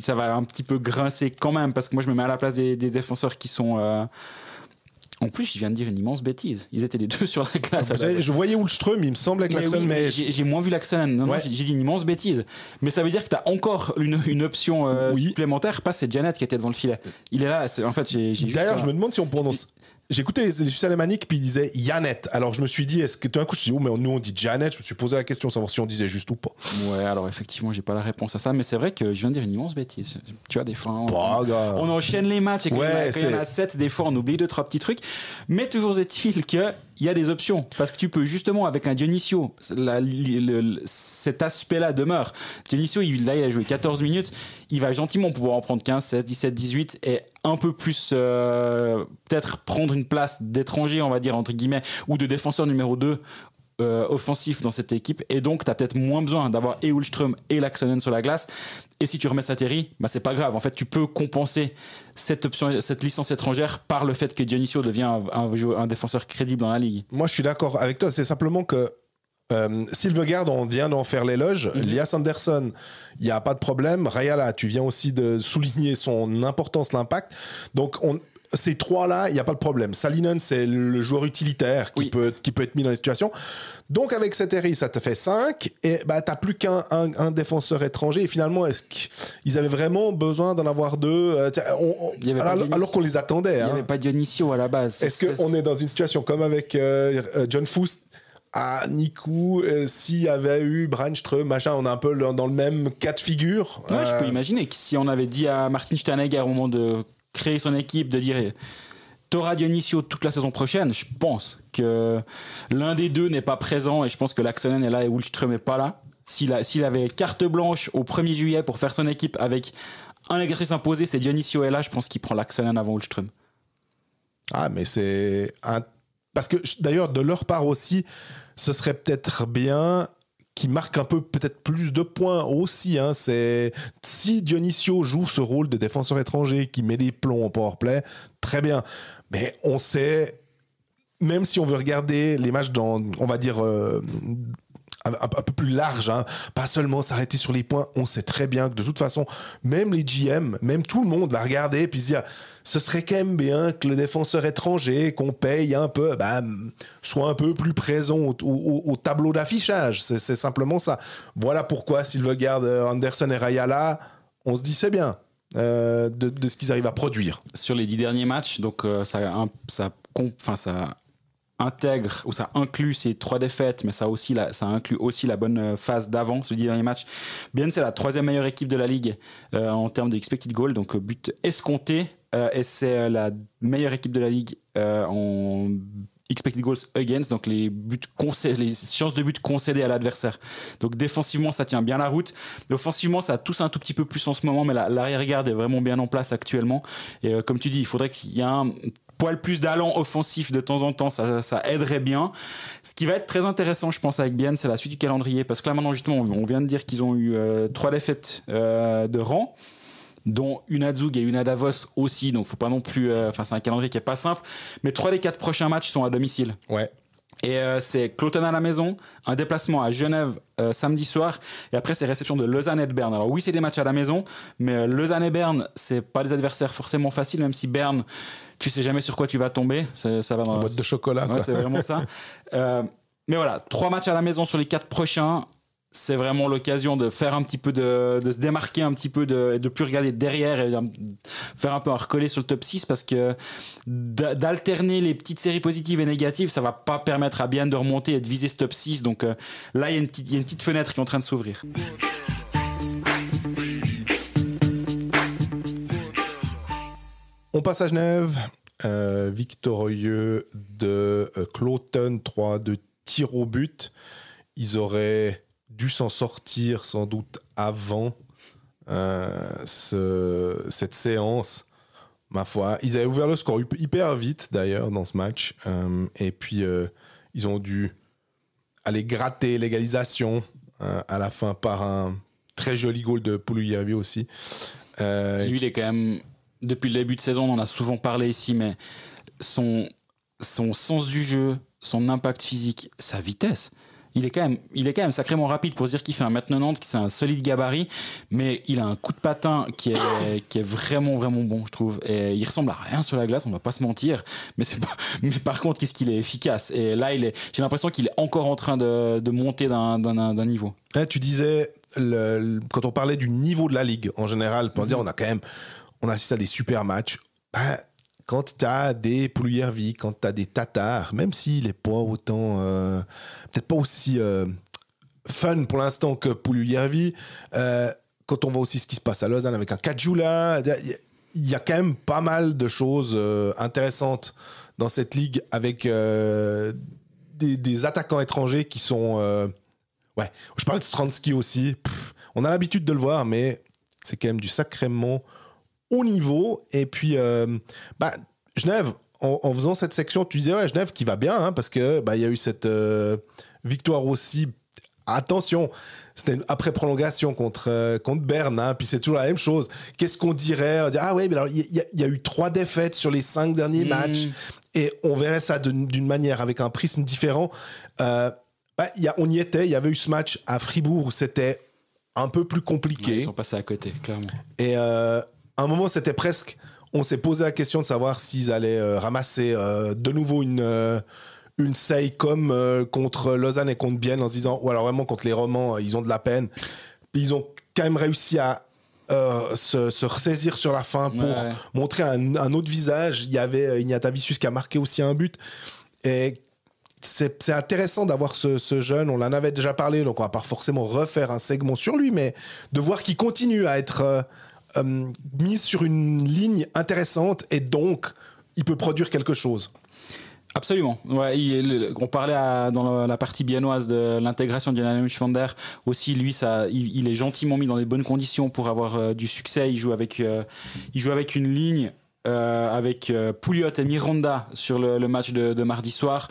ça va un petit peu grincer quand même, parce que moi je me mets à la place des défenseurs qui sont en plus je viens de dire une immense bêtise, ils étaient les deux sur la glace. Je voyais Ulström, il me semble, avec Laxon, mais j'ai moins vu Laxon. Non, j'ai dit une immense bêtise, mais ça veut dire que tu as encore une option supplémentaire. Pas, c'est Janet qui était devant le filet, il est là. En fait, d'ailleurs je me demande si on prononce j'écoutais les Suisses alémaniques, puis ils disaient Janet. Alors je me suis dit, est-ce que tout d'un coup, je me suis dit, oh, mais nous on dit Janet. Je me suis posé la question, savoir si on disait juste ou pas. Ouais, alors effectivement, j'ai pas la réponse à ça, mais c'est vrai que je viens de dire une immense bêtise. Tu vois, des fois, on enchaîne les matchs et quand il y en a 7, des fois on oublie 2-3 petits trucs. Mais toujours est-il qu'il y a des options. Parce que tu peux justement, avec un Dionisio, cet aspect-là demeure. Dionisio, il a joué 14 minutes. Il va gentiment pouvoir en prendre 15, 16, 17, 18 et un peu plus peut-être prendre une place d'étranger, on va dire, entre guillemets, ou de défenseur numéro 2 offensif dans cette équipe. Et donc, tu as peut-être moins besoin d'avoir et Ulström et Laaksonen sur la glace. Et si tu remets Sateri, bah, c'est pas grave. En fait, tu peux compenser cette licence étrangère par le fait que Dionisio devient un défenseur crédible dans la ligue. Moi, je suis d'accord avec toi. C'est simplement que Silvegaard, on vient d'en faire l'éloge. Lias Andersson, il n'y a pas de problème. Rayala, tu viens aussi de souligner son importance, l'impact. Donc, ces trois-là, il n'y a pas de problème. Salinen, c'est le joueur utilitaire qui peut être mis dans les situations. Donc, avec Sateri, ça te fait 5. Et bah, tu n'as plus qu'un défenseur étranger. Et finalement, est-ce qu'ils avaient vraiment besoin d'en avoir 2 alors qu'on les attendait. Il n'y avait pas Dionisio à la base. Est-ce qu'on est dans une situation comme avec John Foust à Niku, s'il y avait eu Breinström, machin, on est un peu dans le même cas de figure. Ouais, je peux imaginer que si on avait dit à Martin Steinegger au moment de créer son équipe, de dire t'auras Dionisio toute la saison prochaine, je pense que l'un des deux n'est pas présent et je pense que Laaksonen est là et Ulström n'est pas là. S'il avait carte blanche au 1er juillet pour faire son équipe avec un exercice imposé, c'est Dionisio est là, je pense qu'il prend Laaksonen avant Ulström. Ah, mais c'est parce que d'ailleurs, de leur part aussi, ce serait peut-être bien qu'ils marquent un peu peut-être plus de points aussi. Hein. Si Dionisio joue ce rôle de défenseur étranger qui met des plombs en powerplay, très bien. Mais on sait, même si on veut regarder les matchs dans, on va dire, un peu plus large, hein, pas seulement s'arrêter sur les points, on sait très bien que de toute façon, même les GM, même tout le monde va regarder et puis se dire, ce serait quand même bien que le défenseur étranger qu'on paye un peu, soit un peu plus présent au tableau d'affichage. C'est simplement ça. Voilà pourquoi Silvegaard, Andersson et Rayala, on se dit c'est bien de ce qu'ils arrivent à produire. Sur les 10 derniers matchs, donc ça intègre ou ça inclut ces 3 défaites, mais ça inclut aussi la bonne phase d'avant, ce 10 derniers matchs. Bien, c'est la 3e meilleure équipe de la ligue en termes de expected goal, donc but escompté, et c'est la meilleure équipe de la ligue en expected goals against, donc les chances de but concédées à l'adversaire. Donc défensivement, ça tient bien la route. Mais offensivement, ça tousse un tout petit peu plus en ce moment, mais l'arrière-garde est vraiment bien en place actuellement. Et comme tu dis, il faudrait qu'il y ait un poil plus d'allant offensif de temps en temps, ça aiderait bien. Ce qui va être très intéressant, je pense, avec Bienne, c'est la suite du calendrier, parce que là maintenant, justement, on vient de dire qu'ils ont eu 3 défaites de rang, dont une à Zug et une à Davos aussi, donc faut pas non plus, c'est un calendrier qui est pas simple, mais 3 des 4 prochains matchs sont à domicile. Ouais. Et c'est Cloton à la maison, un déplacement à Genève samedi soir, et après c'est réception de Lausanne et de Berne. Alors oui, c'est des matchs à la maison, mais Lausanne et Berne, c'est pas des adversaires forcément faciles, même si Berne, tu sais jamais sur quoi tu vas tomber. Ça va dans une boîte de chocolat. Ouais, c'est vraiment ça. Mais voilà, 3 matchs à la maison sur les 4 prochains. C'est vraiment l'occasion de faire un petit peu de se démarquer un petit peu, de plus regarder derrière et faire un peu un recoller sur le top 6, parce que d'alterner les petites séries positives et négatives, ça va pas permettre à Bienne de remonter et de viser ce top 6. Donc là, il y a une petite fenêtre qui est en train de s'ouvrir. On passe à Genève. Victorieux de Cloton, 3-2 tirs au but. Ils auraient dû s'en sortir sans doute avant cette séance, ma foi. Ils avaient ouvert le score hyper vite d'ailleurs dans ce match, et puis ils ont dû aller gratter l'égalisation à la fin par un très joli goal de Pulujärvi aussi. Lui, il est quand même, depuis le début de saison, on en a souvent parlé ici, mais son sens du jeu, son impact physique, sa vitesse, il est quand même sacrément rapide pour se dire qu'il fait 1m90, que c'est un solide gabarit, mais il a un coup de patin qui est vraiment, vraiment bon, je trouve. Et il ressemble à rien sur la glace, on va pas se mentir, mais par contre, qu'est-ce qu'il est efficace. Et là, j'ai l'impression qu'il est encore en train de monter d'un niveau. Tu disais, quand on parlait du niveau de la Ligue, en général, pour dire, on a assisté à des super matchs. quand tu as des Pulujärvi, quand tu as des Tatars, même s'il n'est pas autant, peut-être pas aussi fun pour l'instant que Pulujärvi, quand on voit aussi ce qui se passe à Lausanne avec un Caggiula, il y a quand même pas mal de choses intéressantes dans cette ligue avec des attaquants étrangers qui sont... ouais, je parlais de Stransky aussi. On a l'habitude de le voir, mais c'est quand même du sacrément haut niveau. Et puis, Genève, en faisant cette section, tu disais, ouais, Genève qui va bien, parce que il y a eu cette victoire aussi. Attention, c'était après prolongation contre Berne, puis c'est toujours la même chose. Qu'est-ce qu'on dirait? On dirait, ah ouais, mais alors il y a eu 3 défaites sur les 5 derniers matchs, et on verrait ça d'une manière avec un prisme différent. On y était, il y avait eu ce match à Fribourg où c'était un peu plus compliqué. Ouais, ils sont passés à côté, clairement. Et à un moment, c'était presque... On s'est posé la question de savoir s'ils allaient ramasser de nouveau une seille comme contre Lausanne et contre Bienne, en se disant, ou alors vraiment contre les Romans, ils ont de la peine. Puis ils ont quand même réussi à se ressaisir sur la fin pour montrer un autre visage. Il y avait Ignatavicius qui a marqué aussi un but. Et c'est intéressant d'avoir ce jeune. On en avait déjà parlé, donc on va pas forcément refaire un segment sur lui, mais de voir qu'il continue à être mis sur une ligne intéressante, et donc il peut produire quelque chose. Absolument. Ouais, on parlait dans la partie biennoise de l'intégration d'Yann Schwander. Aussi, lui, il est gentiment mis dans des bonnes conditions pour avoir du succès. Il joue avec une ligne avec Pouliot et Miranda sur le match de mardi soir.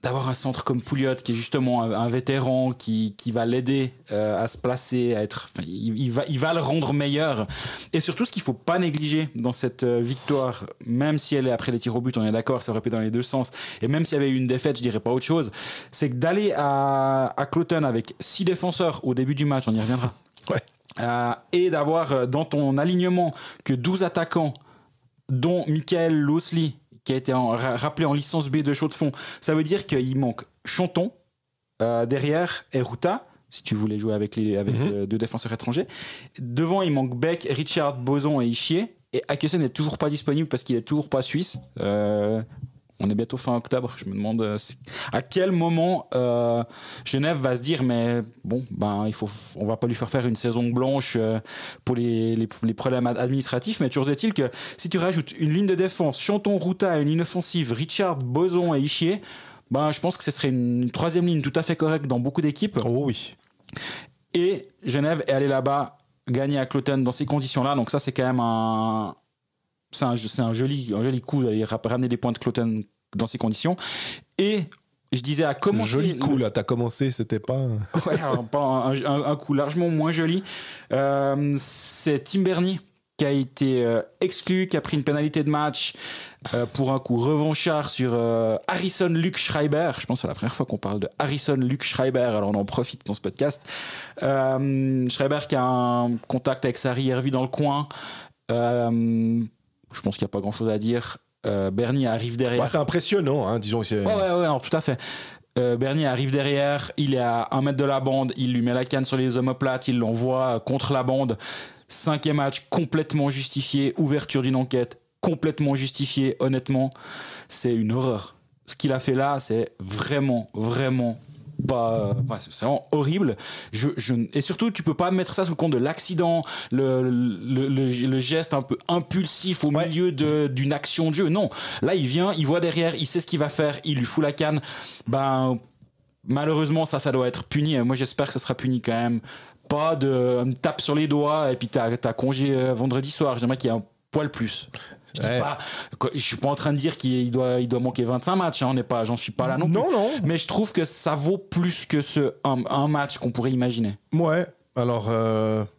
D'avoir un centre comme Pouliot qui est justement un vétéran qui va l'aider à se placer, à être, il va le rendre meilleur. Et surtout, ce qu'il faut pas négliger dans cette victoire, même si elle est après les tirs au but, on est d'accord, ça aurait pu dans les deux sens, et même s'il y avait eu une défaite, je dirais pas autre chose, c'est que d'aller à Cloton avec 6 défenseurs au début du match, on y reviendra, et d'avoir dans ton alignement que 12 attaquants, dont Michael Losli, qui a été rappelé en licence B de Chaux-de-Fonds. Ça veut dire qu'il manque Chanton derrière et Ruta, si tu voulais jouer avec 2 défenseurs étrangers. Devant, il manque Beck, Richard, Boson et Ischier. Et Akesen n'est toujours pas disponible parce qu'il est toujours pas suisse. On est bientôt fin octobre. Je me demande à quel moment Genève va se dire, mais bon, on va pas lui faire une saison blanche pour les problèmes administratifs. Mais toujours est-il que si tu rajoutes une ligne de défense, Chanton, Ruta, et une ligne offensive, Richard, Boson et Ischier, je pense que ce serait une 3e ligne tout à fait correcte dans beaucoup d'équipes. Oh oui. Et Genève est allé là-bas gagner à Cloton dans ces conditions-là. Donc ça, c'est quand même c'est un joli coup d'aller ramener des points de Cloton dans ces conditions. Et je disais à commencer... Joli coup, là, t'as commencé, c'était pas... Ouais, alors, pas un coup largement moins joli. C'est Tim Berni qui a été exclu, qui a pris une pénalité de match pour un coup revanchard sur Harrison Luc Schreiber. Je pense que c'est la première fois qu'on parle de Harrison Luc Schreiber, alors on en profite dans ce podcast. Schreiber qui a un contact avec Sari Hervy dans le coin. Je pense qu'il n'y a pas grand-chose à dire. Berni arrive derrière. C'est impressionnant, disons. Ouais, non, tout à fait. Berni arrive derrière, il est à 1 mètre de la bande, il lui met la canne sur les omoplates, il l'envoie contre la bande. 5e match complètement justifié, ouverture d'une enquête complètement justifiée. Honnêtement, c'est une horreur. Ce qu'il a fait là, c'est vraiment pas, c'est vraiment horrible. Et surtout, tu peux pas mettre ça sous le compte de l'accident, le geste un peu impulsif au milieu d'une action de jeu. Non, là il vient, il voit derrière, il sait ce qu'il va faire, il lui fout la canne. Malheureusement, ça doit être puni. Moi, j'espère que ça sera puni quand même. Pas de me tape sur les doigts et puis t'as congé vendredi soir. J'aimerais qu'il y ait un poil plus. Je suis pas en train de dire qu'il doit manquer 25 matchs, j'en suis pas là non plus. Non. Mais je trouve que ça vaut plus que un match qu'on pourrait imaginer. Ouais, alors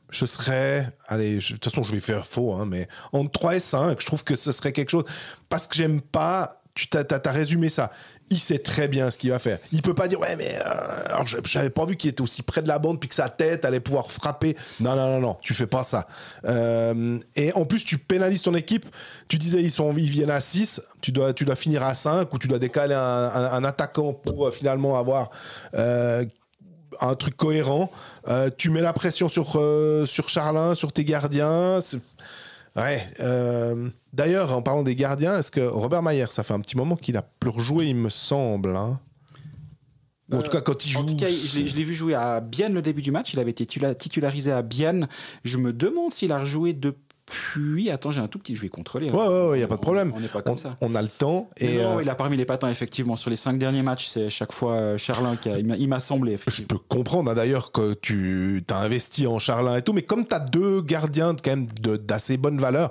je serais... Allez, de toute façon, je vais faire faux, mais entre 3 et 5, je trouve que ce serait quelque chose... Parce que j'aime pas... Tu t'as résumé ça. Il sait très bien ce qu'il va faire. Il peut pas dire alors j'avais pas vu qu'il était aussi près de la bande puis que sa tête allait pouvoir frapper. Non, tu fais pas ça. Et en plus tu pénalises ton équipe. Tu disais ils viennent à 6, tu dois finir à 5 ou tu dois décaler un attaquant pour finalement avoir un truc cohérent. Tu mets la pression sur Charlin, sur tes gardiens. Ouais. D'ailleurs, en parlant des gardiens, est-ce que Robert Mayer, ça fait un petit moment qu'il a plus rejoué, il me semble. Hein. Ou en tout cas, quand il joue. En tout cas, je l'ai vu jouer à Bienne le début du match. Il avait été titularisé à Bienne. Je me demande s'il a rejoué depuis. Attends, j'ai un tout petit. Je vais contrôler. Ouais, il n'y a pas de problème. On n'est pas comme ça. On a le temps. Et non, il a pas mis les patins, effectivement. Sur les 5 derniers matchs, c'est chaque fois Charlin il m'a semblé. Je peux comprendre d'ailleurs que tu as investi en Charlin et tout, mais comme tu as 2 gardiens quand même d'assez bonne valeur,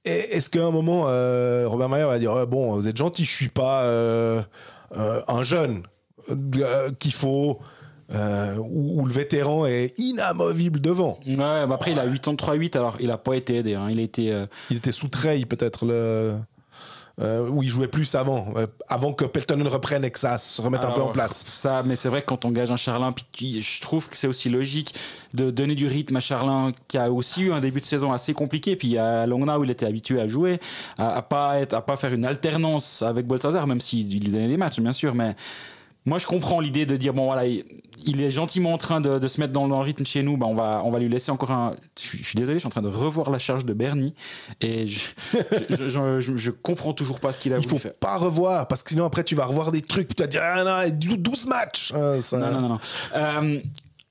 est-ce qu'à un moment, Robert Mayer va dire bon, vous êtes gentil, je suis pas un jeune qu'il faut. Où le vétéran est inamovible devant. Ouais, bah après il a 83-8, alors il a pas été aidé. Hein. Il était sous Treille peut-être où il jouait plus avant que Peltonen reprenne et que ça se remette un peu en place. Ça, mais c'est vrai que quand on engage un Charlin, je trouve que c'est aussi logique de donner du rythme à Charlin qui a aussi eu un début de saison assez compliqué. Puis il y a Longna où il était habitué à jouer, à pas faire une alternance avec Boltzhauser, même s'il lui donnait des matchs bien sûr, mais moi, je comprends l'idée de dire bon voilà, il est gentiment en train de se mettre dans le rythme chez nous. Bah, on va lui laisser encore un. Je suis désolé, je suis en train de revoir la charge de Bernie et je comprends toujours pas ce qu'il a voulu faire. Il faut pas revoir parce que sinon après tu vas revoir des trucs puis tu vas dire ah non, 12 matchs. Ça... Non.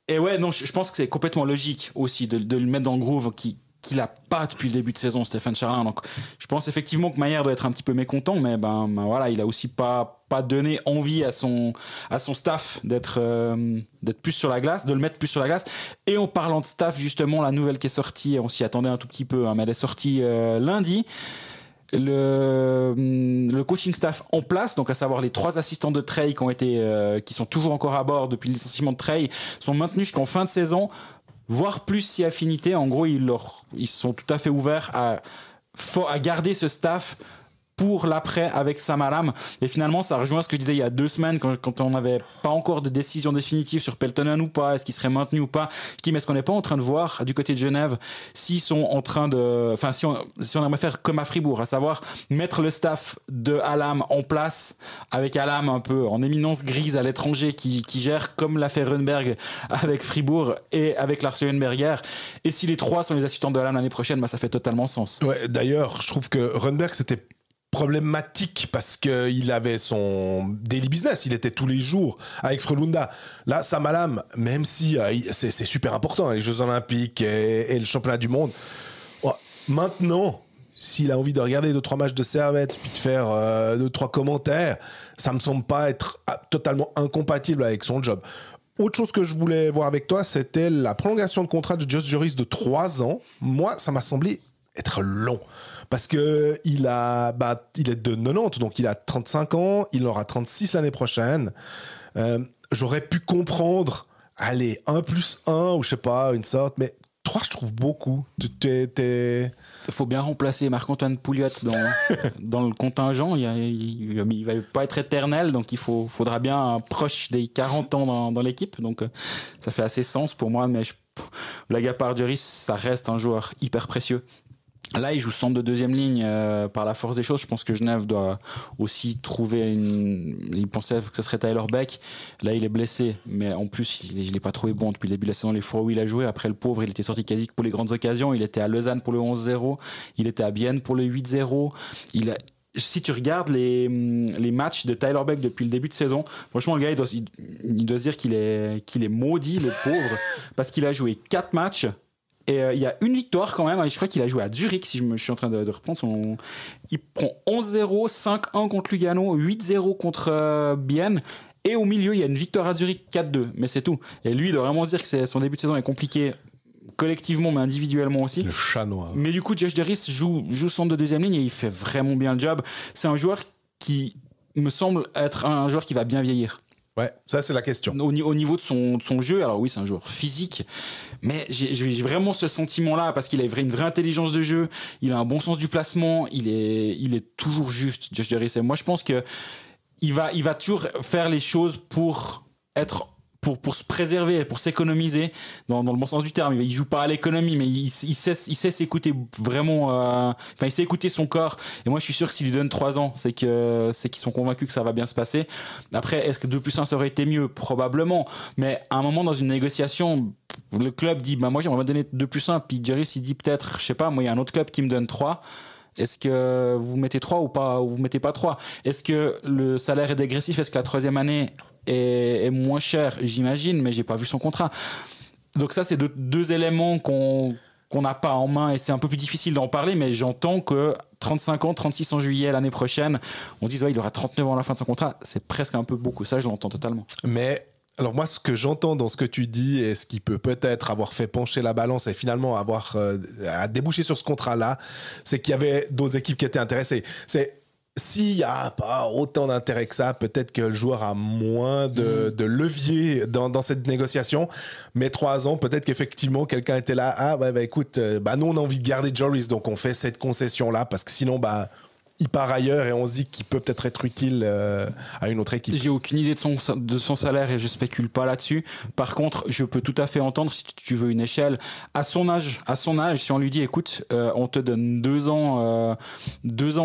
Et ouais, non, je pense que c'est complètement logique aussi de le mettre dans le groove qu'il a pas depuis le début de saison, Stéphane Charlin. Donc, je pense effectivement que Mayer doit être un petit peu mécontent, mais voilà, il a aussi pas donné envie à son staff d'être plus sur la glace, de le mettre plus sur la glace. Et en parlant de staff, justement, la nouvelle qui est sortie, on s'y attendait un tout petit peu, hein, mais elle est sortie lundi. Le coaching staff en place, donc à savoir les 3 assistants de Treille qui sont toujours encore à bord depuis le licenciement de Treille, sont maintenus jusqu'en fin de saison, voire plus si affinité. En gros, ils sont tout à fait ouverts à garder ce staff pour l'après avec Sam Alam. Et finalement, ça rejoint ce que je disais il y a 2 semaines quand on n'avait pas encore de décision définitive sur Peltonen ou pas, est-ce qu'il serait maintenu ou pas. Je dis, mais est-ce qu'on n'est pas en train de voir du côté de Genève s'ils sont en train de... Enfin, si on aimerait faire comme à Fribourg, à savoir mettre le staff de Alam en place avec Alam un peu en éminence grise à l'étranger qui gère comme l'a fait Rönnberg avec Fribourg et avec Lars Eulenberger. Et si les 3 sont les assistants de Alam l'année prochaine, ça fait totalement sens. Ouais, d'ailleurs, je trouve que Rönnberg, c'était problématique parce qu'il avait son daily business, il était tous les jours avec Frölunda. Là, Sam Alam, même si c'est super important, les Jeux Olympiques et le championnat du monde, maintenant, s'il a envie de regarder 2-3 matchs de Servette puis de faire 2-3 commentaires, ça me semble pas être totalement incompatible avec son job. Autre chose que je voulais voir avec toi, c'était la prolongation de contrat de Josh Joris de 3 ans. Moi, ça m'a semblé être long. Parce que il est de 90, donc il a 35 ans, il aura 36 l'année prochaine. J'aurais pu comprendre, allez, 1+1 ou je sais pas, une sorte, mais 3 je trouve beaucoup. Il faut bien remplacer Marc-Antoine Pouliot dans le contingent. Il va pas être éternel, donc il faudra bien un proche des 40 ans dans l'équipe. Donc ça fait assez sens pour moi, mais blague à part, Joris, ça reste un joueur hyper précieux. Là, il joue centre de 2e ligne par la force des choses. Je pense que Genève doit aussi trouver il pensait que ce serait Tyler Beck. Là, il est blessé, mais en plus, je l'ai pas trouvé bon depuis le début de la saison. Les fois où il a joué, après le pauvre, il était sorti quasi pour les grandes occasions. Il était à Lausanne pour le 11-0. Il était à Bienne pour le 8-0. Si tu regardes les matchs de Tyler Beck depuis le début de saison, franchement, le gars, il doit se dire qu'il est maudit, le pauvre, parce qu'il a joué 4 matchs. Et il y a une victoire quand même. Je crois qu'il a joué à Zurich, si je suis en train de reprendre son... Il prend 11-0, 5-1 contre Lugano, 8-0 contre Bienne. Et au milieu, il y a une victoire à Zurich, 4-2. Mais c'est tout. Et lui, il doit vraiment se dire que son début de saison est compliqué collectivement, mais individuellement aussi. Le chat noir. Mais du coup, Josh Joris joue centre de 2e ligne et il fait vraiment bien le job. C'est un joueur qui me semble être un joueur qui va bien vieillir. Ouais, ça c'est la question. Au niveau de son jeu, alors oui, c'est un joueur physique, mais j'ai vraiment ce sentiment-là parce qu'il a une vraie intelligence de jeu, il a un bon sens du placement, il est toujours juste, Josh Joris. Et moi, je pense que il va toujours faire les choses pour être pour se préserver, pour s'économiser, dans le bon sens du terme. Il joue pas à l'économie, mais il sait s'écouter vraiment. Il sait écouter son corps. Et moi, je suis sûr que s'il lui donne 3 ans, c'est qu'ils sont convaincus que ça va bien se passer. Après, est-ce que 2+1 ça aurait été mieux? Probablement. Mais à un moment, dans une négociation, le club dit, moi, j'aimerais donner 2+1. Puis Jarvis, il dit peut-être, je sais pas, moi, il y a un autre club qui me donne 3. Est-ce que vous mettez 3 ou pas, ou vous mettez pas 3? Est-ce que le salaire est dégressif? Est-ce que la 3e année est moins chère? J'imagine, mais j'ai pas vu son contrat. Donc ça, c'est deux éléments qu'on n'a pas en main et c'est un peu plus difficile d'en parler, mais j'entends que 35 ans, 36 en juillet l'année prochaine, on se dit il aura 39 ans à la fin de son contrat. C'est presque un peu beaucoup. Ça, je l'entends totalement. Mais alors moi, ce que j'entends dans ce que tu dis et ce qui peut peut-être avoir fait pencher la balance et finalement avoir à déboucher sur ce contrat-là, c'est qu'il y avait d'autres équipes qui étaient intéressées. S'il n'y a pas autant d'intérêt que ça, peut-être que le joueur a moins de levier dans cette négociation. Mais 3 ans, peut-être qu'effectivement, quelqu'un était là. Écoute, nous, on a envie de garder Joris, donc on fait cette concession-là parce que sinon, il part ailleurs et on se dit qu'il peut peut-être être utile à une autre équipe. J'ai aucune idée de son salaire et je spécule pas là-dessus. Par contre, je peux tout à fait entendre, si tu veux une échelle, à son âge, si on lui dit, écoute, on te donne 2 ans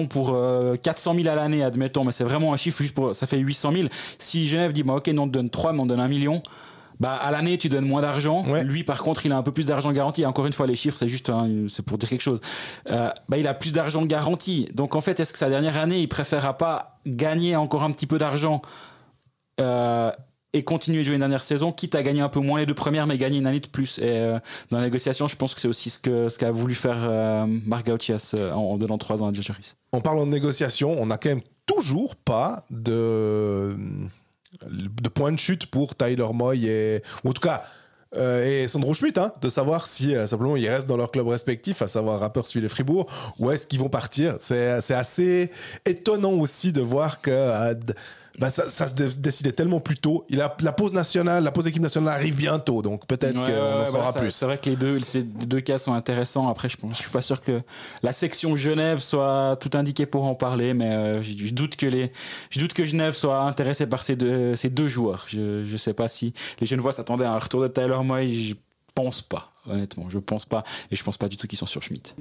pour 400 000 à l'année, admettons, mais c'est vraiment un chiffre, ça fait 800 000. Si Genève dit, ok, non, on te donne 3, mais on te donne 1 million, à l'année, tu donnes moins d'argent. Ouais. Lui, par contre, il a un peu plus d'argent garanti. Encore une fois, les chiffres, c'est juste, c'est pour dire quelque chose. Il a plus d'argent garanti. Donc, en fait, est-ce que sa dernière année, il préférera pas gagner encore un petit peu d'argent et continuer de jouer une dernière saison, quitte à gagner un peu moins les 2 premières, mais gagner une année de plus. Et dans la négociation, je pense que c'est aussi ce qu'a voulu faire Marc Gauthier en donnant 3 ans à Djacharis. En parlant de négociation, on n'a quand même toujours pas de point de chute pour Tyler Moy ou en tout cas et Sandro Schmidt, de savoir si simplement ils restent dans leur club respectif, à savoir Rapperswil et Fribourg, ou est-ce qu'ils vont partir. C'est assez étonnant aussi de voir que ça se décidait tellement plus tôt. La pause équipe nationale arrive bientôt, donc peut-être qu'on en saura plus. C'est vrai que ces deux cas sont intéressants. Après, je suis pas sûr que la section Genève soit tout indiquée pour en parler, mais je doute que Genève soit intéressée par ces deux joueurs. Je sais pas si les Genevois s'attendaient à un retour de Tyler Moy. Je pense pas, honnêtement. Je pense pas, et je pense pas du tout qu'ils sont sur Schmidt.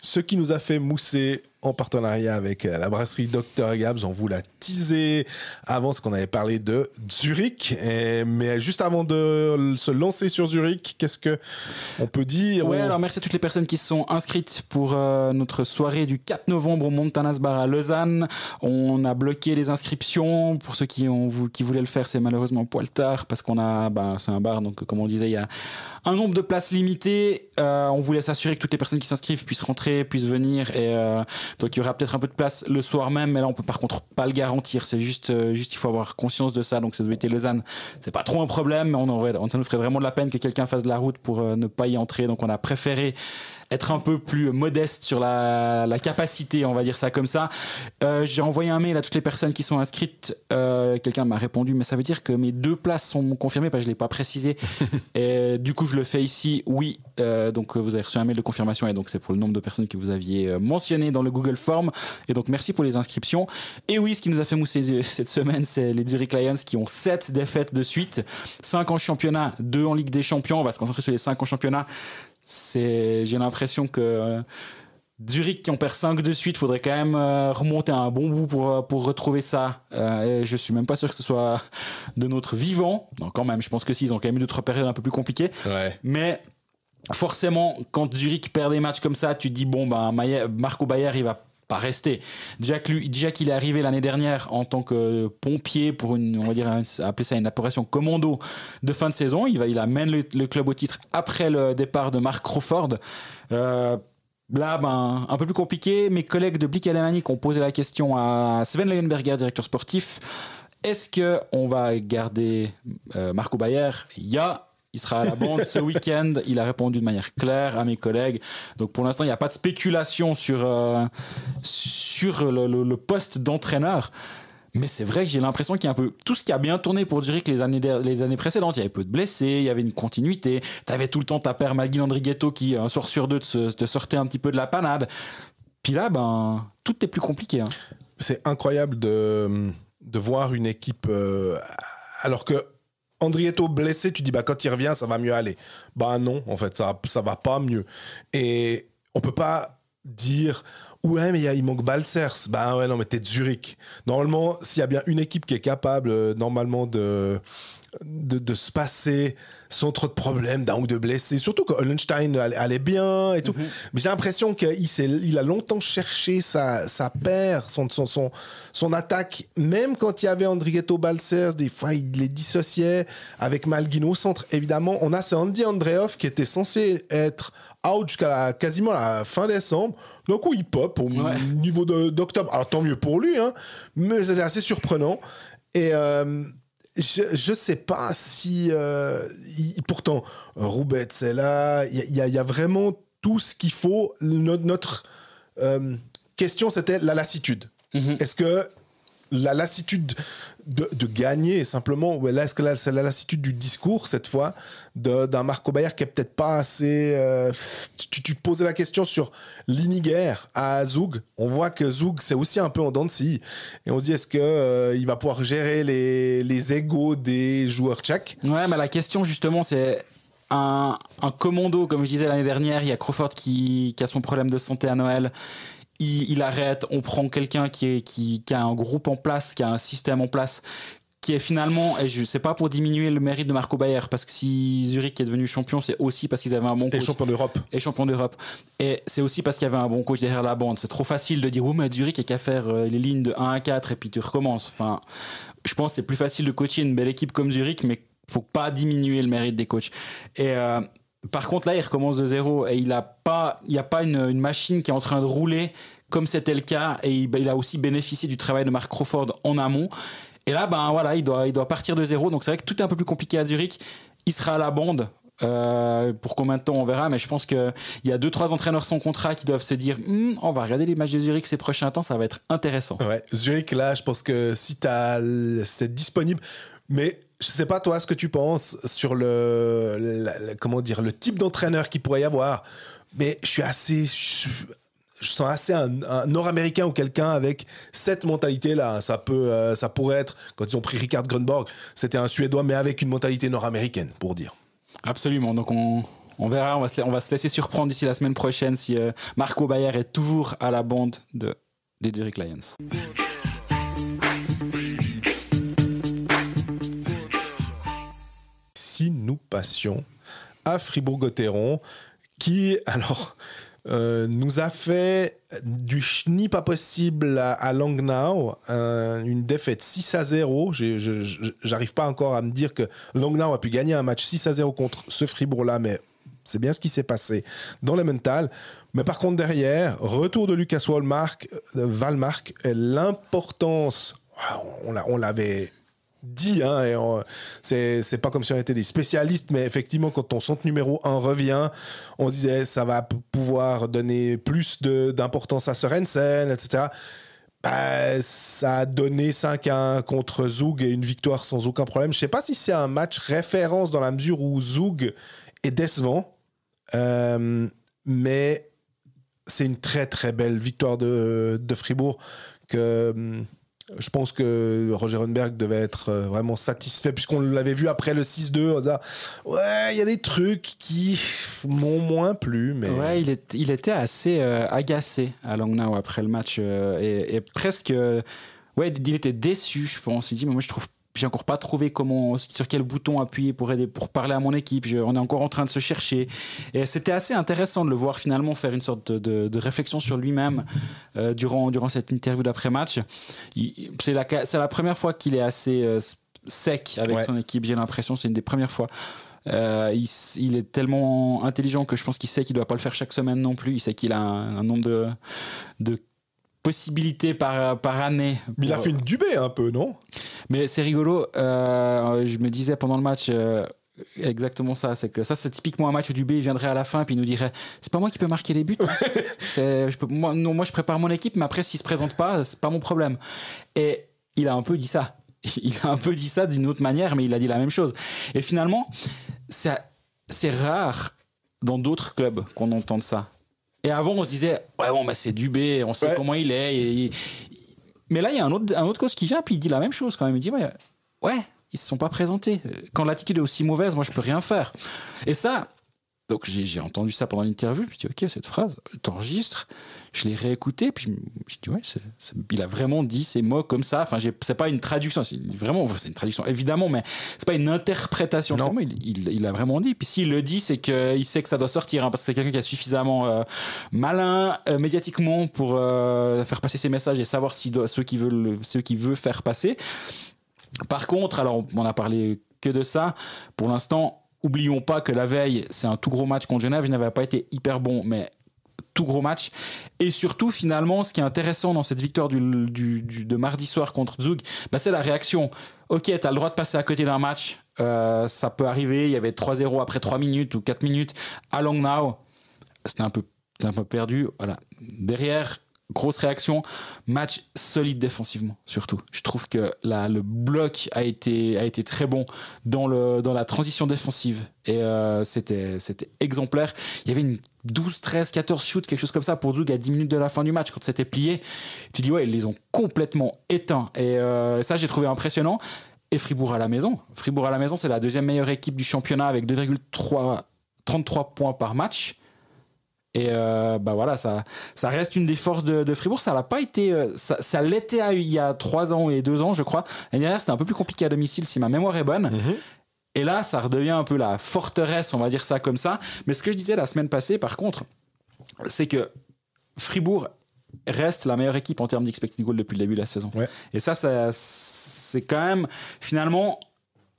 Ce qui nous a fait mousser en partenariat avec la brasserie Dr Gabs, on vous l'a teasé avant ce qu'on avait parlé de Zurich. Mais juste avant de se lancer sur Zurich, qu'est-ce qu'on peut dire? Alors merci à toutes les personnes qui se sont inscrites pour notre soirée du 4 novembre au Montanas Bar à Lausanne. On a bloqué les inscriptions. Pour ceux qui voulaient le faire, c'est malheureusement poil tard parce qu'on a, c'est un bar, donc comme on disait, il y a un nombre de places limitées. On voulait s'assurer que toutes les personnes qui s'inscrivent puissent rentrer, puissent venir et donc il y aura peut-être un peu de place le soir même, mais là on peut par contre pas le garantir. C'est juste il faut avoir conscience de ça. Donc ça doit être Lausanne, c'est pas trop un problème, mais ça nous ferait vraiment de la peine que quelqu'un fasse de la route pour ne pas y entrer. Donc on a préféré être un peu plus modeste sur la capacité, on va dire ça comme ça. J'ai envoyé un mail à toutes les personnes qui sont inscrites. Quelqu'un m'a répondu, mais ça veut dire que mes 2 places sont confirmées, parce que je ne l'ai pas précisé. Et du coup, je le fais ici. Oui, donc vous avez reçu un mail de confirmation, et donc c'est pour le nombre de personnes que vous aviez mentionné dans le Google Form. Et donc merci pour les inscriptions. Et oui, ce qui nous a fait mousser cette semaine, c'est les Zurich Lions qui ont 7 défaites de suite, 5 en championnat, 2 en Ligue des Champions. On va se concentrer sur les 5 en championnat. J'ai l'impression que Zurich, qui en perd 5 de suite, faudrait quand même remonter à un bon bout pour retrouver ça. Et je suis même pas sûr que ce soit de notre vivant. Non, quand même, je pense que si, ils ont quand même eu 2-3 périodes un peu plus compliquées. Ouais. Mais forcément, quand Zurich perd des matchs comme ça, tu te dis Marco Bayer, il va pas rester. Déjà qu'il est arrivé l'année dernière en tant que pompier pour on va dire, appeler ça une opération commando de fin de saison. Il amène le club au titre après le départ de Mark Crawford. Là, un peu plus compliqué. Mes collègues de Blick Alemanique ont posé la question à Sven Leuenberger, directeur sportif. Est-ce qu'on va garder Marco Bayer? Il sera à la bande ce week-end. Il a répondu de manière claire à mes collègues. Donc pour l'instant, il n'y a pas de spéculation sur le poste d'entraîneur. Mais c'est vrai que j'ai l'impression qu'il y a un peu tout ce qui a bien tourné pour Zurich les années précédentes. Il y avait peu de blessés, il y avait une continuité. Tu avais tout le temps ta paire Malguin Andrighetto qui, un soir sur 2, te sortait un petit peu de la panade. Puis là, tout est plus compliqué. c'est incroyable de voir une équipe alors que Andrietto blessé, tu dis bah quand il revient ça va mieux aller. Bah non, en fait ça va pas mieux. Et on peut pas dire ouais mais il manque Balcers. Bah ouais non mais t'es de Zurich. Normalement s'il y a bien une équipe qui est capable normalement de se passer sans trop de problèmes, d'un ou deux blessés, surtout que Hollenstein allait bien et tout. Mais j'ai l'impression qu'il a longtemps cherché sa paire, son attaque, même quand il y avait Andrietto Balcers, des fois il les dissociait avec Malguin au centre. Évidemment, on a ce Andy Andreoff qui était censé être out jusqu'à quasiment la fin décembre. D'un coup, il pop au niveau d'octobre. Alors tant mieux pour lui, hein, mais c'était assez surprenant. Et je sais pas si pourtant Roubaix c'est là, il y a vraiment tout ce qu'il faut. Notre question c'était la lassitude. Est-ce que la lassitude de gagner simplement, ou est-ce que c'est la lassitude du discours cette fois d'un Marco Bayer qui est peut-être pas assez tu te posais la question sur l'Iniger à Zug. On voit que Zug c'est aussi un peu en dents de scie et on se dit est-ce que il va pouvoir gérer les égos des joueurs tchèques. Ouais, mais la question justement c'est un commando, comme je disais l'année dernière. Il y a Crawford qui a son problème de santé à Noël. Il arrête, on prend quelqu'un qui a un groupe en place, qui a un système en place, qui est finalement, et je sais pas pour diminuer le mérite de Marco Bayer, parce que si Zurich est devenu champion, c'est aussi parce qu'ils avaient un bon coach. Et champion d'Europe. Et c'est aussi parce qu'il y avait un bon coach derrière la bande. C'est trop facile de dire, oh, mais Zurich, il n'y a qu'à faire les lignes de 1 à 4 et puis tu recommences. Enfin, je pense que c'est plus facile de coacher une belle équipe comme Zurich, mais faut pas diminuer le mérite des coachs. Et par contre, là, il recommence de zéro et il n'y a pas une machine qui est en train de rouler comme c'était le cas. Et il a aussi bénéficié du travail de Mark Crawford en amont. Et là, ben voilà, il doit partir de zéro. Donc c'est vrai que tout est un peu plus compliqué à Zurich. Il sera à la bande. Pour combien de temps on verra, mais je pense qu'il y a 2-3 entraîneurs sans contrat qui doivent se dire on va regarder les matchs de Zurich ces prochains temps, ça va être intéressant. Ouais, Zurich, là, je pense que si c'est disponible, mais je sais pas toi ce que tu penses sur comment dire, le type d'entraîneur qu'il pourrait y avoir, mais je sens assez un Nord-Américain ou quelqu'un avec cette mentalité-là. Ça pourrait être, quand ils ont pris Richard Grönborg, c'était un Suédois, mais avec une mentalité nord-américaine, pour dire. Absolument. Donc on verra, on va se laisser surprendre d'ici la semaine prochaine si Marco Bayer est toujours à la bande des Zurich Lions. Si nous passions à Fribourg-Gotteron, qui, alors, nous a fait du chenille pas possible à Langnau, une défaite 6-0. J'arrive pas encore à me dire que Langnau a pu gagner un match 6-0 contre ce Fribourg-là, mais c'est bien ce qui s'est passé dans le mental. Mais par contre, derrière, retour de Lucas Wallmark, l'importance, on l'avait dit, hein, et c'est pas comme si on était des spécialistes, mais effectivement quand ton centre numéro 1 revient, on se disait ça va pouvoir donner plus d'importance à Sørensen, etc. Ça a donné 5-1 contre Zug et une victoire sans aucun problème. Je sais pas si c'est un match référence dans la mesure où Zug est décevant, mais c'est une très très belle victoire de Fribourg que je pense que Roger Rönnberg devait être vraiment satisfait, puisqu'on l'avait vu après le 6-2, on disait ouais, il y a des trucs qui m'ont moins plu. Mais... Ouais, il était assez agacé à Langnau après le match et presque... ouais, il était déçu, je pense. Il dit, mais moi, j'ai encore pas trouvé sur quel bouton appuyer pour parler à mon équipe. On est encore en train de se chercher. Et c'était assez intéressant de le voir finalement faire une sorte de réflexion sur lui-même durant cette interview d'après-match. C'est la première fois qu'il est assez sec avec son équipe. J'ai l'impression, c'est une des premières fois. Il est tellement intelligent que je pense qu'il sait qu'il doit pas le faire chaque semaine non plus. Il sait qu'il a un nombre de possibilités par année. Mais il a fait une Dubé un peu, non ? Mais c'est rigolo. Je me disais pendant le match exactement ça. C'est que ça, c'est typiquement un match où Dubé viendrait à la fin puis il nous dirait c'est pas moi qui peux marquer les buts. Moi, je prépare mon équipe, mais après, s'il se présente pas, c'est pas mon problème. Et il a un peu dit ça. Il a un peu dit ça d'une autre manière, mais il a dit la même chose. Et finalement, c'est rare dans d'autres clubs qu'on entende ça. Et avant, on se disait, ouais, bon, bah, c'est Dubé, on sait comment il est. Mais là, il y a un autre coach qui vient, puis il dit la même chose quand même. Il dit ouais, ils se sont pas présentés. Quand l'attitude est aussi mauvaise, moi, je peux rien faire. Et ça, donc j'ai entendu ça pendant l'interview. Je me suis dit, ok, cette phrase, t'enregistres. Je l'ai réécouté, puis je dis, ouais, il a vraiment dit ces mots comme ça. Enfin, c'est pas une traduction, c'est une traduction, évidemment, mais c'est pas une interprétation. Non. Il a vraiment dit. Puis s'il le dit, c'est qu'il sait que ça doit sortir, hein, parce que c'est quelqu'un qui est suffisamment malin médiatiquement pour faire passer ses messages et savoir ceux qu'il veut faire passer. Par contre, alors on a parlé que de ça. Pour l'instant, oublions pas que la veille, c'est un tout gros match contre Genève. Il n'avait pas été hyper bon, mais tout gros match. Et surtout, finalement, ce qui est intéressant dans cette victoire de mardi soir contre Zug, c'est la réaction. Ok, t'as le droit de passer à côté d'un match. Ça peut arriver. Il y avait 3-0 après 3 minutes ou 4 minutes à Langnau. C'était un peu perdu. Voilà. Derrière, grosse réaction, match solide défensivement surtout. Je trouve que le bloc a été très bon dans la transition défensive et c'était exemplaire. Il y avait une 12, 13, 14 shoots, quelque chose comme ça pour Zug à 10 minutes de la fin du match quand c'était plié. Tu dis ouais, ils les ont complètement éteints et ça j'ai trouvé impressionnant. Et Fribourg à la maison, c'est la deuxième meilleure équipe du championnat avec 2,33 points par match. Et voilà, ça reste une des forces de Fribourg. Ça l'a pas été, ça l'était il y a 3 ans et 2 ans, je crois. L'année dernière, c'était un peu plus compliqué à domicile, si ma mémoire est bonne. Mm-hmm. Et là, ça redevient un peu la forteresse, on va dire ça comme ça. Mais ce que je disais la semaine passée, par contre, c'est que Fribourg reste la meilleure équipe en termes d'expected goal depuis le début de la saison. Ouais. Et ça, c'est quand même, finalement,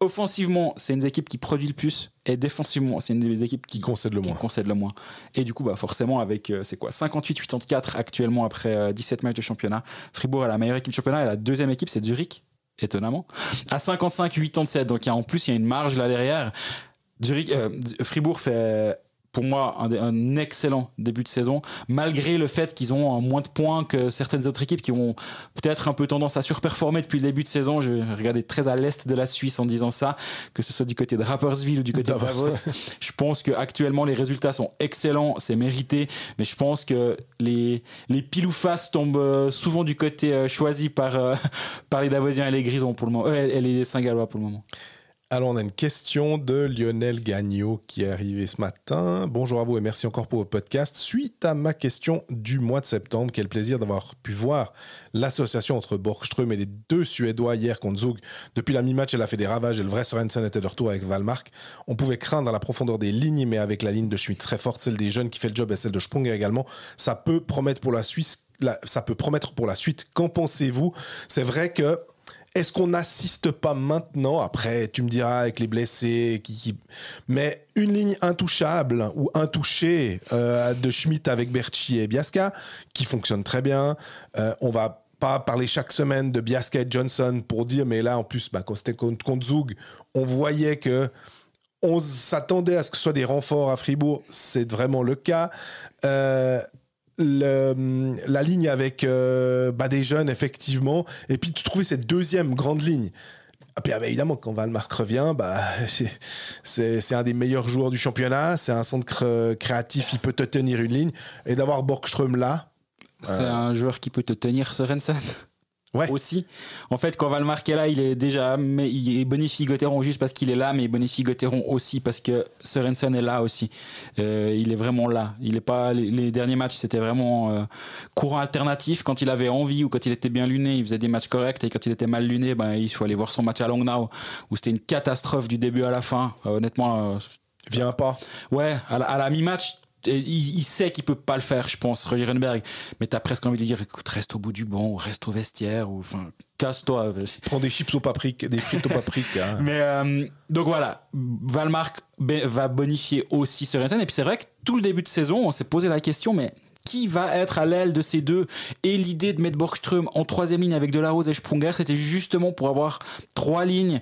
offensivement, c'est une des équipes qui produit le plus. Et défensivement, c'est une des équipes qui concède le moins. Et du coup, forcément, avec 58-84 actuellement après 17 matchs de championnat, Fribourg est la meilleure équipe du championnat et la deuxième équipe, c'est Zurich, étonnamment, à 55-87. Donc en plus, il y a une marge là derrière. Fribourg fait, pour moi, un excellent début de saison, malgré le fait qu'ils ont moins de points que certaines autres équipes qui ont peut-être un peu tendance à surperformer depuis le début de saison. Je regardais très à l'est de la Suisse en disant ça, que ce soit du côté de Rapperswil ou du côté de Davos. Je pense qu'actuellement, les résultats sont excellents, c'est mérité, mais je pense que les pile ou face tombent souvent du côté choisi par les Davosiens et les Grisons pour le moment, et les Saint-Gallois pour le moment. Alors, on a une question de Lionel Gagnon qui est arrivée ce matin. Bonjour à vous et merci encore pour votre podcast. Suite à ma question du mois de septembre, quel plaisir d'avoir pu voir l'association entre Borgström et les 2 Suédois hier contre Zug. Depuis la mi-match, elle a fait des ravages et le vrai Sorensen était de retour avec Wallmark. On pouvait craindre la profondeur des lignes, mais avec la ligne de Schmidt très forte, celle des jeunes qui fait le job et celle de Sprunger également, ça peut promettre pour la suite. Qu'en pensez-vous ? C'est vrai que est-ce qu'on n'assiste pas maintenant, après tu me diras avec les blessés, mais une ligne intouchable ou intouchée de Schmidt avec Berchi et Biasca qui fonctionne très bien. On va pas parler chaque semaine de Biasca et Johnson pour dire, mais là en plus quand c'était contre Zug, on voyait que on s'attendait à ce que ce soit des renforts à Fribourg, c'est vraiment le cas. La ligne avec des jeunes effectivement et puis tu trouvais cette deuxième grande ligne et puis évidemment quand Wallmark revient c'est un des meilleurs joueurs du championnat, c'est un centre créatif, il peut te tenir une ligne et d'avoir Borgström là c'est un joueur qui peut te tenir Sorensen. Ouais. Aussi. En fait, quand Wallmark est là, il est déjà, mais il bonifie Gauthieron juste parce qu'il est là, mais il bonifie Gauthieron aussi parce que Sorensen est là aussi. Il est vraiment là. Il est pas, les derniers matchs, c'était vraiment courant alternatif. Quand il avait envie ou quand il était bien luné, il faisait des matchs corrects et quand il était mal luné, il faut aller voir son match à Langnau où c'était une catastrophe du début à la fin. Honnêtement, vient pas. Ouais, à la mi-match. Il sait qu'il peut pas le faire, je pense, Roger Renberg, mais t'as presque envie de lui dire écoute, reste au bout du banc, ou reste au vestiaire, ou enfin casse-toi. Prends des chips au paprika, des frites au paprika. Mais donc voilà, Wallmark va bonifier aussi Sorensen, et puis c'est vrai que tout le début de saison, on s'est posé la question, mais qui va être à l'aile de ces deux? Et l'idée de mettre Borgström en 3e ligne avec Delarose et Sprunger, c'était justement pour avoir 3 lignes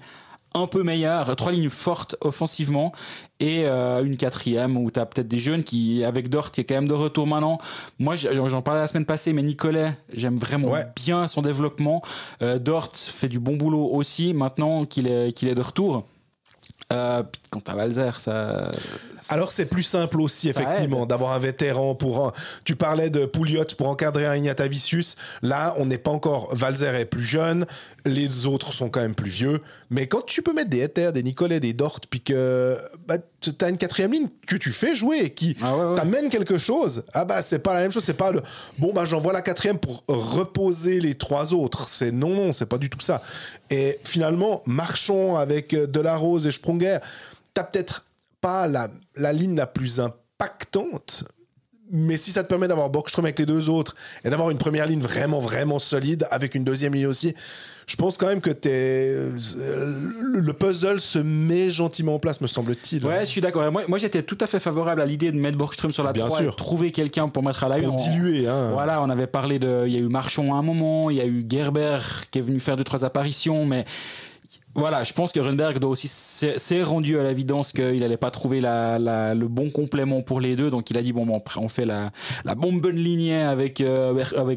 un peu meilleures, 3 lignes fortes offensivement et une 4e où tu as peut-être des jeunes qui, avec Dort qui est quand même de retour maintenant. Moi j'en parlais la semaine passée, mais Nicolet, j'aime vraiment bien son développement. Dort fait du bon boulot aussi maintenant qu'il est de retour. Puis quand t'as Valzer, ça. Alors c'est plus simple aussi, ça effectivement, aide. d'avoir un vétéran tu parlais de Pouliot pour encadrer un Ignatavicius. Là, on n'est pas encore. Valzer est plus jeune, les autres sont quand même plus vieux. Mais quand tu peux mettre des Ether, des Nicolet, des Dort, puis que t'as une quatrième ligne que tu fais jouer et qui t'amène quelque chose, c'est pas la même chose. C'est pas j'envoie la quatrième pour reposer les trois autres. Non, c'est pas du tout ça. Et finalement, marchons avec Delarose et Sprunger. T'as peut-être pas la ligne la plus impactante, mais si ça te permet d'avoir Borgström avec les deux autres et d'avoir une première ligne vraiment, vraiment solide avec une deuxième ligne aussi, je pense quand même que le puzzle se met gentiment en place, me semble-t-il. Ouais, je suis d'accord. Moi, j'étais tout à fait favorable à l'idée de mettre Borgström sur la 3 et de trouver quelqu'un pour mettre à la 1. Pour diluer. Voilà, on avait parlé il y a eu Marchand à un moment, il y a eu Gerber qui est venu faire 2-3 apparitions, mais voilà, je pense que Rundberg s'est rendu à l'évidence qu'il n'allait pas trouver le bon complément pour les deux, donc il a dit on fait la bonne lignée avec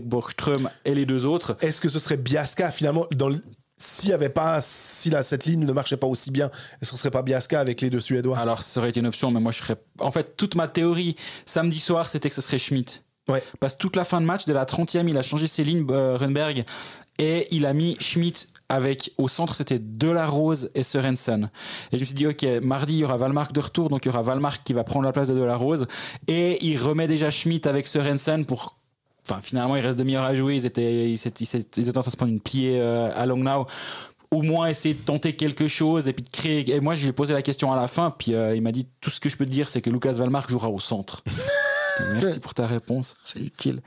Borgström et les deux autres. Est-ce que ce serait Biasca finalement si cette ligne ne marchait pas aussi bien, est-ce que ce serait pas Biasca avec les deux Suédois? Alors ça aurait été une option, mais moi en fait toute ma théorie samedi soir c'était que ce serait Schmidt. Ouais. Parce que toute la fin de match, dès la 30e, il a changé ses lignes, Rundberg, et il a mis Schmidt au centre, c'était Delarose et Sørensen. Et je me suis dit, ok, mardi, il y aura Wallmark de retour, donc il y aura Wallmark qui va prendre la place de Delarose, et il remet déjà Schmidt avec Sørensen pour... Enfin, finalement, il reste demi-heure à jouer, ils étaient en train de se prendre une pliée à Langnau. Au moins essayer de tenter quelque chose et puis de créer. Et moi, je lui ai posé la question à la fin, puis il m'a dit, tout ce que je peux te dire, c'est que Lucas Wallmark jouera au centre. Merci pour ta réponse, c'est utile.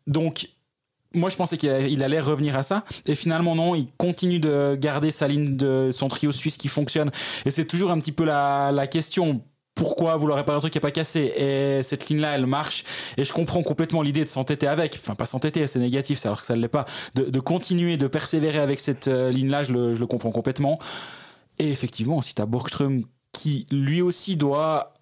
Donc, moi, je pensais qu'il allait revenir à ça. Et finalement, non, il continue de garder sa ligne de son trio suisse qui fonctionne. Et c'est toujours un petit peu la question. Pourquoi vouloir réparer un truc qui n'est pas cassé? Et cette ligne-là, elle marche. Et je comprends complètement l'idée de s'entêter avec. Enfin, pas s'entêter, c'est négatif, alors que ça ne l'est pas. De continuer, de persévérer avec cette ligne-là, je le comprends complètement. Et effectivement, si tu as Borgström qui lui aussi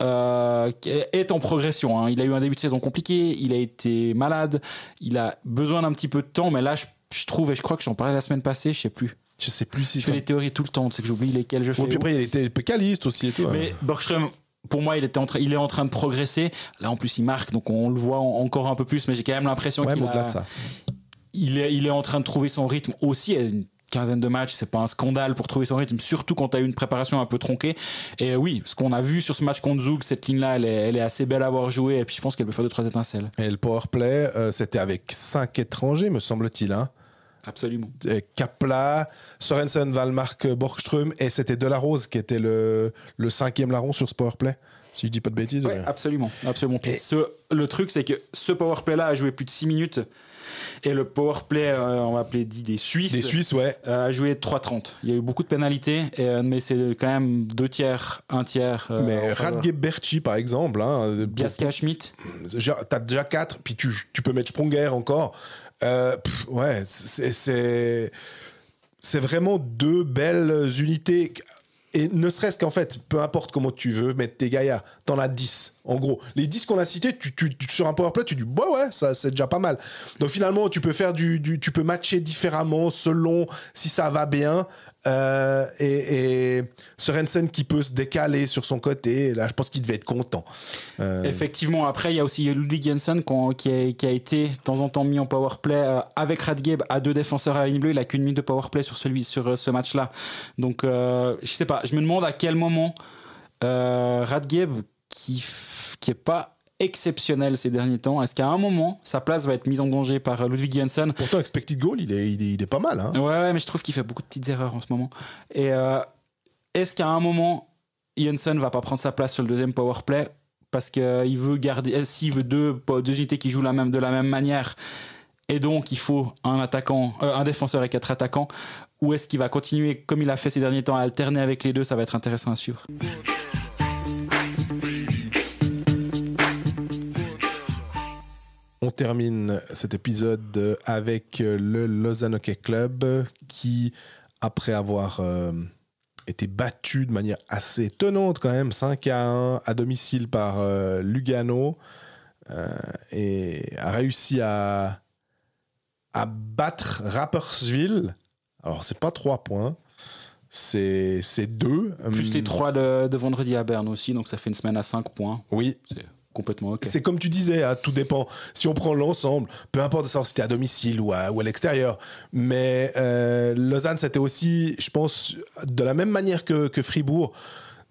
est en progression, hein. Il a eu un début de saison compliqué, il a été malade, il a besoin d'un petit peu de temps, mais là je trouve, et je crois que j'en parlais la semaine passée, je sais plus si je fais les théories tout le temps, c'est que j'oublie lesquelles je fais. Puis après il était pécaliste aussi et tout. Mais Borgström, pour moi, il est en train de progresser. Là en plus il marque, donc on le voit encore un peu plus, mais j'ai quand même l'impression qu'il est en train de trouver son rythme aussi. Une quinzaine de matchs, c'est pas un scandale pour trouver son rythme, surtout quand tu as eu une préparation un peu tronquée. Et oui, ce qu'on a vu sur ce match contre Zug, cette ligne-là, elle est assez belle à avoir joué, et puis je pense qu'elle peut faire 2-3 étincelles. Et le powerplay, c'était avec 5 étrangers, me semble-t-il. Hein. Absolument. Kapla, Sørensen, Wallmark, Borgström, et c'était Delarose qui était le 5e larron sur ce powerplay, si je dis pas de bêtises. Ouais, absolument. Puis le truc, c'est que ce powerplay-là a joué plus de 6 minutes. Et le powerplay, on va appeler des Suisses. Des Suisses, ouais. A joué 3-30. Il y a eu beaucoup de pénalités, mais c'est quand même 2 tiers, 1 tiers. Mais Radgeb Berchi, par exemple. Hein, Biasca Schmidt. T'as déjà 4, puis tu peux mettre Sprunger encore. Ouais, c'est vraiment 2 belles unités. Et ne serait-ce qu'en fait, peu importe comment tu veux mettre tes gaillards, t'en as 10. En gros, les 10 qu'on a cités, tu sur un powerplay, tu dis ouais, ça c'est déjà pas mal. Donc finalement, tu peux faire tu peux matcher différemment selon si ça va bien. Et Sørensen qui peut se décaler sur son côté, là je pense qu'il devait être content. Effectivement, après il y a aussi Ludwig Jensen qui a été de temps en temps mis en powerplay avec Radgeb à 2 défenseurs à la ligne bleue. Il a qu'une minute de powerplay sur ce match-là. Donc je sais pas, je me demande à quel moment Radgeb qui est pas exceptionnel ces derniers temps, est-ce qu'à un moment sa place va être mise en danger par Ludwig Jensen? Pourtant expected goal il est pas mal, hein. Ouais, mais je trouve qu'il fait beaucoup de petites erreurs en ce moment. Et est-ce qu'à un moment Jensen va pas prendre sa place sur le deuxième powerplay parce qu'il veut garder, s'il veut deux unités qui jouent de la même manière, et donc il faut un défenseur et 4 attaquants, ou est-ce qu'il va continuer comme il a fait ces derniers temps à alterner avec les deux? Ça va être intéressant à suivre. On termine cet épisode avec le Lausanne Hockey Club qui, après avoir été battu de manière assez étonnante quand même, 5-1 à domicile par Lugano, et a réussi à battre Rapperswil. Alors, c'est pas 3 points, c'est 2. Plus les 3 de vendredi à Berne aussi, donc ça fait une semaine à 5 points. Oui. C'est complètement OK. C'est comme tu disais, hein, tout dépend. Si on prend l'ensemble, peu importe de savoir si t'es à domicile ou à l'extérieur. Mais Lausanne, c'était aussi, je pense, de la même manière que Fribourg,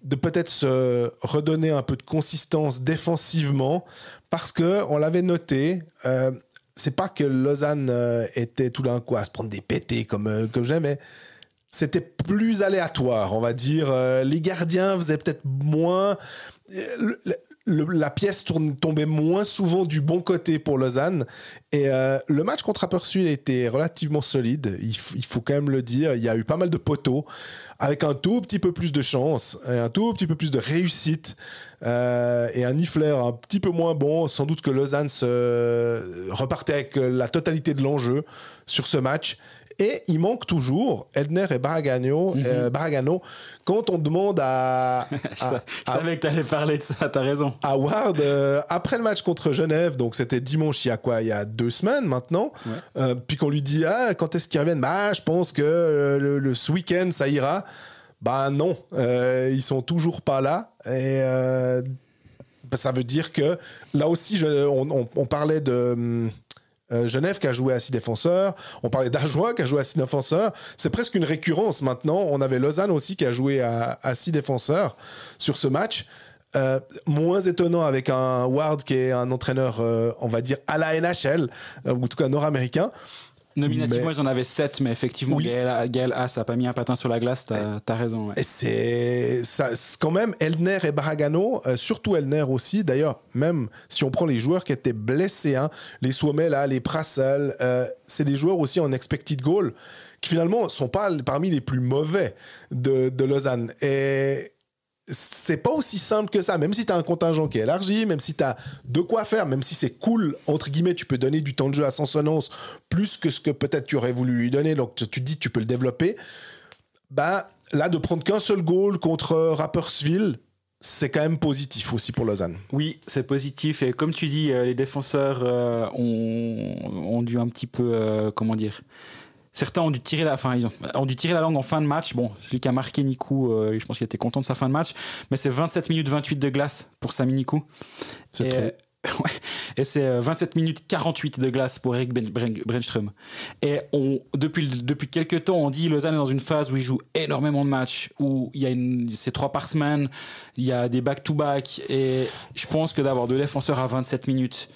de peut-être se redonner un peu de consistance défensivement, parce qu'on l'avait noté, c'est pas que Lausanne était tout d'un coup à se prendre des pétés comme j'aime, mais c'était plus aléatoire, on va dire. Les gardiens faisaient peut-être moins... la pièce tombait moins souvent du bon côté pour Lausanne. Et le match contre Appersuil était relativement solide, il faut quand même le dire. Il y a eu pas mal de poteaux, avec un tout petit peu plus de chance, un tout petit peu plus de réussite, et un Niffler un petit peu moins bon. Sans doute que Lausanne se repartait avec la totalité de l'enjeu sur ce match. Et il manque toujours Eldner et Baragano. Quand on demande à... Je savais que tu allais parler de ça, t'as raison. À Ward, après le match contre Genève, donc c'était dimanche, il y a 2 semaines maintenant, puis qu'on lui dit quand est-ce qu'ils reviennent, je pense que ce week-end ça ira. Non, ils sont toujours pas là. Et ça veut dire que là aussi, on parlait de... Genève qui a joué à 6 défenseurs, on parlait d'Ajoie qui a joué à 6 défenseurs, c'est presque une récurrence maintenant. On avait Lausanne aussi qui a joué à 6 défenseurs sur ce match. Moins étonnant avec un Ward qui est un entraîneur, on va dire, à la NHL, ou en tout cas nord-américain. Nominativement, ils en avaient 7, mais effectivement, oui. Gaël Haas n'a pas mis un patin sur la glace, t'as raison. Ouais. Et c'est quand même Eldner et Baragano, surtout Eldner aussi. D'ailleurs, même si on prend les joueurs qui étaient blessés, les Suomel, les Prassel, c'est des joueurs aussi en expected goal qui finalement ne sont pas parmi les plus mauvais de Lausanne. Et c'est pas aussi simple que ça, même si tu as un contingent qui est élargi, même si tu as de quoi faire, même si c'est cool, entre guillemets, tu peux donner du temps de jeu à Sansonance plus que ce que peut-être tu aurais voulu lui donner, donc tu te dis tu peux le développer. Là, de prendre qu'un seul goal contre Rapperswil, c'est quand même positif aussi pour Lausanne. Oui, c'est positif, et comme tu dis, les défenseurs ont dû un petit peu, certains ont dû tirer la langue en fin de match. Bon, celui qui a marqué Nikou, je pense qu'il était content de sa fin de match. Mais c'est 27 minutes 28 de glace pour Sami Nikou. C'est trop. Ouais, et c'est 27 minutes 48 de glace pour Eric Brenström. Et depuis quelques temps, on dit Lausanne est dans une phase où il joue énormément de matchs, où il y a c'est 3 par semaine, il y a des back-to-back. Et je pense que d'avoir 2 défenseurs à 27 minutes...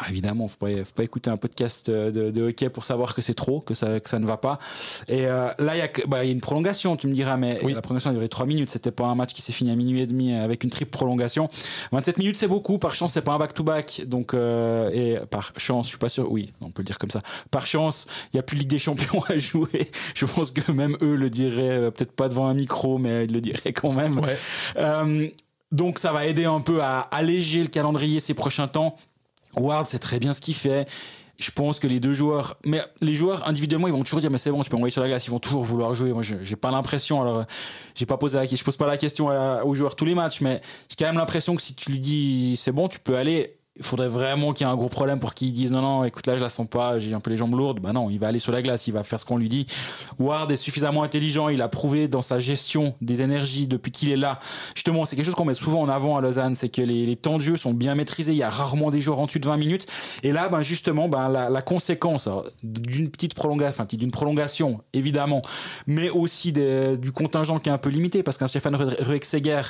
évidemment, faut pas écouter un podcast de hockey pour savoir que c'est trop, que ça ne va pas. Et là, il y a une prolongation, tu me diras, mais oui. La prolongation a duré 3 minutes. C'était pas un match qui s'est fini à minuit et demi avec une triple prolongation. 27 minutes, c'est beaucoup. Par chance, c'est pas un back-to-back. Donc, et par chance, je suis pas sûr. Oui, on peut le dire comme ça. Par chance, il y a plus Ligue des Champions à jouer. Je pense que même eux le diraient, peut-être pas devant un micro, mais ils le diraient quand même. Ouais. Donc, ça va aider un peu à alléger le calendrier ces prochains temps. Ward, c'est très bien ce qu'il fait. Je pense que les 2 joueurs, mais les joueurs individuellement, ils vont toujours dire mais c'est bon, tu peux envoyer sur la glace. Ils vont toujours vouloir jouer. Moi, j'ai pas l'impression. Alors, je pose pas la question aux joueurs tous les matchs, mais j'ai quand même l'impression que si tu lui dis c'est bon, tu peux aller. Il faudrait vraiment qu'il y ait un gros problème pour qu'ils disent non, écoute, là je la sens pas, j'ai un peu les jambes lourdes. Non, il va aller sur la glace, il va faire ce qu'on lui dit. Ward est suffisamment intelligent, il a prouvé dans sa gestion des énergies depuis qu'il est là. Justement, c'est quelque chose qu'on met souvent en avant à Lausanne, c'est que les temps de jeu sont bien maîtrisés, il y a rarement des joueurs en dessus de 20 minutes. Et là, justement, la conséquence d'une prolongation, évidemment, mais aussi du contingent qui est un peu limité, parce qu'un Stéphane Ruexeger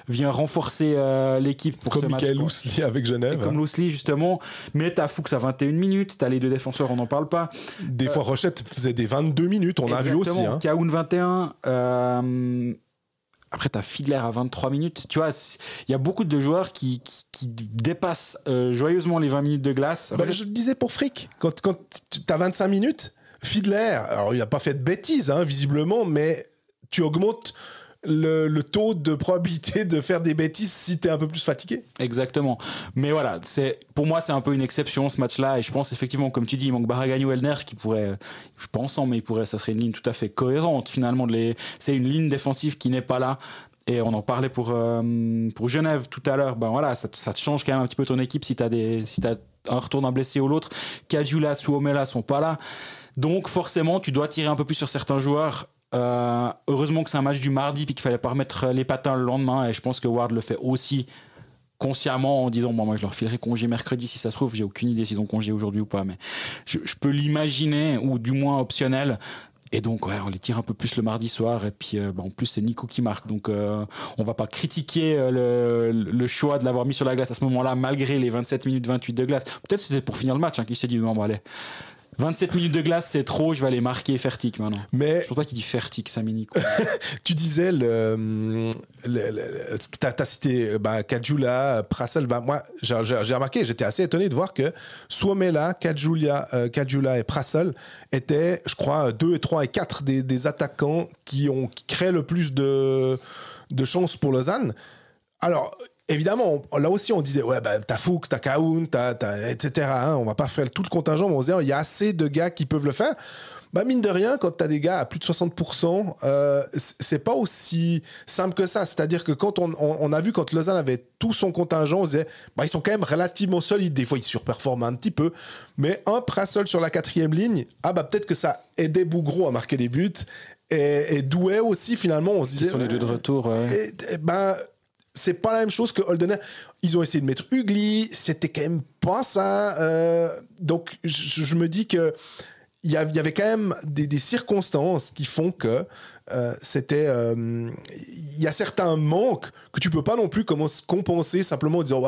vient renforcer l'équipe pour comme ce match. Comme Michael Lousli avec Genève. Comme Lousli, justement. Mais t'as Fuchs à 21 minutes, t'as les 2 défenseurs, on n'en parle pas. Des fois, Rochette faisait des 22 minutes, on a vu aussi. Kaoun 21. Après, t'as Fiedler à 23 minutes. Tu vois, il y a beaucoup de joueurs qui dépassent joyeusement les 20 minutes de glace. Je le disais pour Frick, quand t'as 25 minutes, Fiedler, alors il n'a pas fait de bêtises, visiblement, mais tu augmentes le taux de probabilité de faire des bêtises si t'es un peu plus fatigué. Exactement. Mais voilà, pour moi, c'est un peu une exception ce match-là. Et je pense effectivement, comme tu dis, il manque Baragano Eldner qui pourrait, je suis pas ensemble, mais ça serait une ligne tout à fait cohérente finalement. C'est une ligne défensive qui n'est pas là. Et on en parlait pour Genève tout à l'heure. Ça te change quand même un petit peu ton équipe si t'as un retour d'un blessé ou l'autre. Kadjulas ou Omela sont pas là. Donc forcément, tu dois tirer un peu plus sur certains joueurs. Heureusement que c'est un match du mardi puis qu'il fallait pas remettre les patins le lendemain, et je pense que Ward le fait aussi consciemment en disant moi je leur filerai congé mercredi si ça se trouve, j'ai aucune idée s'ils ont congé aujourd'hui ou pas, mais je peux l'imaginer, ou du moins optionnel. Et donc on les tire un peu plus le mardi soir, et puis en plus c'est Nico qui marque, donc on va pas critiquer le choix de l'avoir mis sur la glace à ce moment-là malgré les 27 minutes 28 de glace. Peut-être c'était pour finir le match qui s'est dit non, allez, 27 minutes de glace c'est trop, je vais aller marquer Fertig maintenant. Mais je pense pas qu'il dit Fertig, Sami Nico. Tu disais t'as cité Caggiula, Prassel. Moi j'ai remarqué, j'étais assez étonné de voir que Suomela, Caggiula et Prassel étaient, je crois, 2 et 3 et 4 des attaquants qui créent le plus de chances pour Lausanne. Alors évidemment, là aussi, on disait, t'as Fuchs, t'as Kaoun, etc. On va pas faire tout le contingent, mais on se disait, il y a assez de gars qui peuvent le faire. Mine de rien, quand t'as des gars à plus de 60%, c'est pas aussi simple que ça. C'est-à-dire que quand on a vu, quand Lausanne avait tout son contingent, on se disait, ils sont quand même relativement solides. Des fois, ils surperforment un petit peu. Mais un Prassel sur la 4e ligne, peut-être que ça aidait Bougro à marquer des buts. Et Douai aussi, finalement, on se disait... Sur les deux de retour, c'est pas la même chose que Holdener. Ils ont essayé de mettre Ugly, c'était quand même pas ça. Donc, je me dis que il y avait quand même des circonstances qui font que c'était... Il y a certains manques que tu peux pas non plus compenser simplement en disant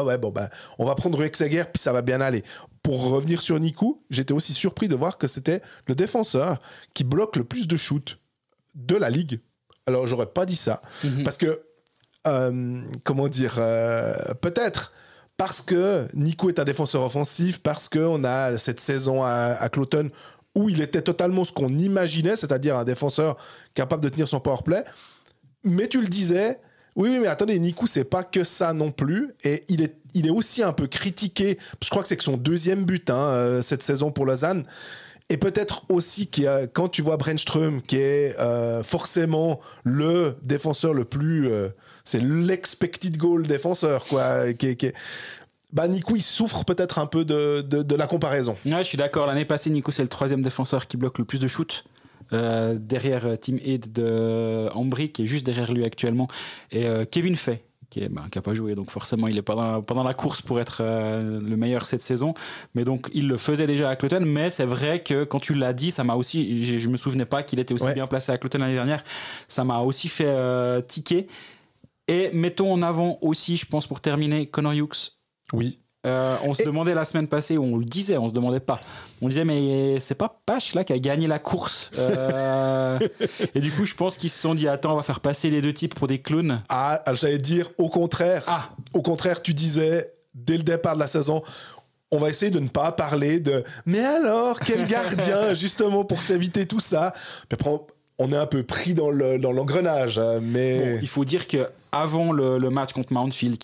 on va prendre Exeger puis ça va bien aller. Pour revenir sur Nikou, j'étais aussi surpris de voir que c'était le défenseur qui bloque le plus de shoots de la ligue. Alors, j'aurais pas dit ça. Parce que peut-être parce que Nico est un défenseur offensif, parce qu'on a cette saison à Cloton où il était totalement ce qu'on imaginait, c'est-à-dire un défenseur capable de tenir son powerplay. Mais tu le disais, oui, mais attendez, Nico, c'est pas que ça non plus, et il est aussi un peu critiqué. Je crois que c'est que son 2e but cette saison pour Lausanne. Et peut-être aussi quand tu vois Brännström, qui est forcément le défenseur le plus... c'est l'expected goal défenseur, quoi. Nico, il souffre peut-être un peu de la comparaison. Ouais, je suis d'accord. L'année passée, Nico, c'est le 3e défenseur qui bloque le plus de shoots. Derrière Tim Head de Ambry, qui est juste derrière lui actuellement. Et Kevin Fay, qui n'a pas joué, donc forcément il n'est pas dans la course pour être le meilleur cette saison, mais donc il le faisait déjà à Cloton. Mais c'est vrai que quand tu l'as dit, ça m'a aussi, je me souvenais pas qu'il était aussi bien placé à Cloton l'année dernière, ça m'a aussi fait tiquer. Et mettons en avant aussi, je pense, pour terminer, Connor Hughes. Oui. On se demandait la semaine passée, on le disait, on se demandait pas. On disait, mais c'est pas Pache là qui a gagné la course. Et du coup, je pense qu'ils se sont dit, attends, on va faire passer les deux types pour des clowns. J'allais dire au contraire. Au contraire, tu disais dès le départ de la saison, on va essayer de ne pas parler de mais alors, quel gardien, justement, pour s'éviter tout ça. Puis après, on est un peu pris dans l'engrenage, mais... Bon, il faut dire qu'avant le match contre Mountfield,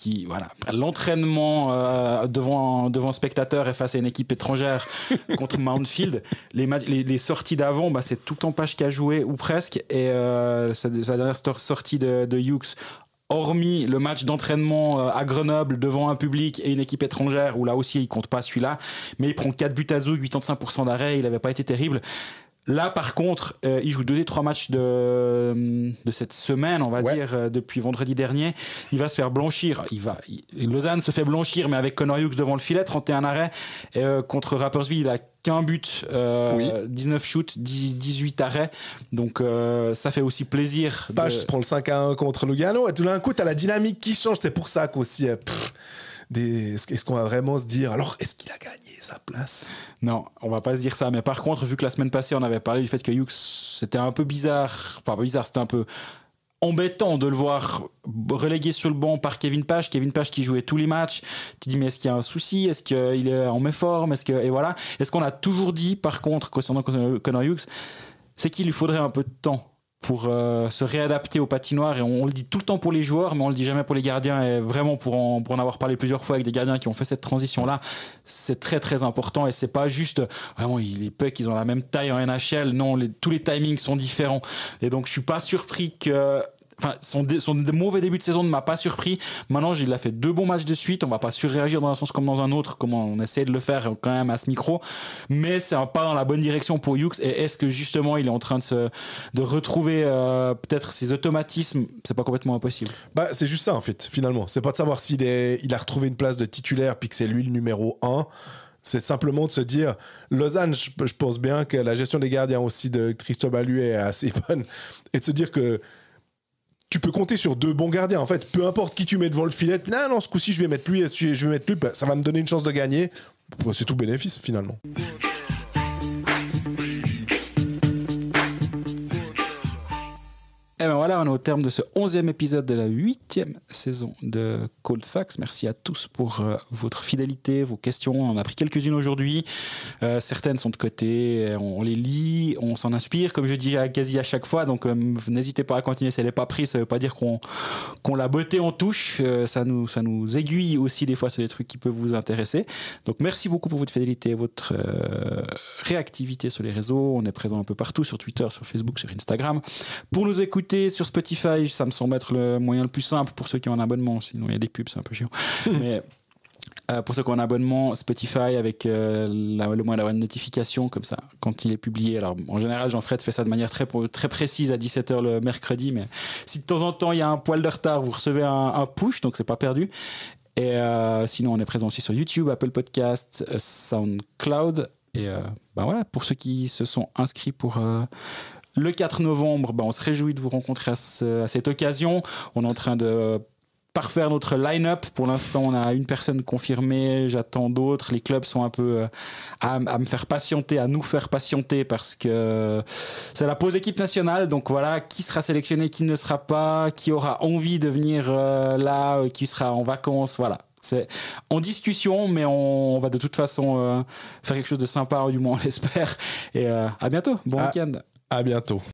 l'entraînement devant spectateurs et face à une équipe étrangère contre Mountfield, les sorties d'avant, c'est tout le temps Pache qui a joué, ou presque, et sa dernière sortie de Hughes, hormis le match d'entraînement à Grenoble devant un public et une équipe étrangère, où là aussi il compte pas celui-là, mais il prend 4 buts à Zoug, 85% d'arrêt, il n'avait pas été terrible. Là, par contre, il joue 2 des 3 matchs de cette semaine, on va dire, depuis vendredi dernier. Il va se faire blanchir. Lausanne se fait blanchir, mais avec Connor Hughes devant le filet, 31 arrêts. Contre Rapperswil, il a qu'un but, 19 shoots, 18 arrêts. Donc, ça fait aussi plaisir. Pache prend le 5-1 contre Lugano. Et tout d'un coup, tu as la dynamique qui change. C'est pour ça qu'aussi... Est-ce qu'on va vraiment se dire alors est-ce qu'il a gagné sa place? Non, on va pas se dire ça, mais par contre, vu que la semaine passée on avait parlé du fait que Hughes, c'était un peu bizarre, c'était un peu embêtant de le voir relégué sur le banc par Kevin Pache qui jouait tous les matchs. Tu dis mais est-ce qu'il y a un souci, est-ce qu'il est en méforme, est-ce qu'on a toujours dit par contre concernant Connor Hughes, c'est qu'il lui faudrait un peu de temps pour se réadapter au patinoire, et on le dit tout le temps pour les joueurs, mais on le dit jamais pour les gardiens, et vraiment pour en avoir parlé plusieurs fois avec des gardiens qui ont fait cette transition-là, c'est très très important, et c'est pas juste vraiment les pucks ils ont la même taille en NHL, non, tous les timings sont différents, et donc je suis pas surpris que son mauvais début de saison ne m'a pas surpris. Maintenant, il a fait 2 bons matchs de suite. On va pas surréagir dans un sens comme dans un autre, comme on essaie de le faire quand même à ce micro. Mais c'est un pas dans la bonne direction pour Hughes. Et est-ce que justement, il est en train de retrouver peut-être ses automatismes? C'est pas complètement impossible. Bah, c'est juste ça, en fait, finalement. C'est pas de savoir s'il a retrouvé une place de titulaire puis que c'est lui le numéro 1. C'est simplement de se dire, Lausanne, je pense bien que la gestion des gardiens aussi de Christophe Ballu est assez bonne. Et de se dire que tu peux compter sur 2 bons gardiens. En fait, peu importe qui tu mets devant le filet, non, ce coup-ci, je vais mettre lui, ça va me donner une chance de gagner. C'est tout bénéfice, finalement. Et ben voilà, on est au terme de ce 11e épisode de la 8e saison de Cold Facts. Merci à tous pour votre fidélité, vos questions. On en a pris quelques-unes aujourd'hui. Certaines sont de côté, on les lit, on s'en inspire, comme je dis quasi à chaque fois. Donc n'hésitez pas à continuer. Si elle n'est pas prise, ça ne veut pas dire qu'on l'a bottée en touche. Ça nous aiguille aussi des fois sur des trucs qui peuvent vous intéresser. Donc merci beaucoup pour votre fidélité, votre réactivité sur les réseaux. On est présent un peu partout, sur Twitter, sur Facebook, sur Instagram. Pour nous écouter sur Spotify, ça me semble être le moyen le plus simple pour ceux qui ont un abonnement, sinon il y a des pubs, c'est un peu chiant. Mais pour ceux qui ont un abonnement Spotify avec le moyen d'avoir une notification comme ça quand il est publié. Alors en général Jean-Fred fait ça de manière très précise à 17h le mercredi, mais si de temps en temps il y a un poil de retard, vous recevez un push, donc c'est pas perdu. Et sinon on est présent aussi sur YouTube, Apple Podcast, SoundCloud. Et voilà, pour ceux qui se sont inscrits pour le 4 novembre, on se réjouit de vous rencontrer à cette occasion. On est en train de parfaire notre line-up. Pour l'instant, on a une personne confirmée, j'attends d'autres. Les clubs sont un peu à me faire patienter, à nous faire patienter, parce que c'est la pause équipe nationale. Donc voilà, qui sera sélectionné, qui ne sera pas, qui aura envie de venir là, qui sera en vacances, voilà. C'est en discussion, mais on va de toute façon faire quelque chose de sympa, du moins on l'espère. Et à bientôt, bon week-end. À bientôt.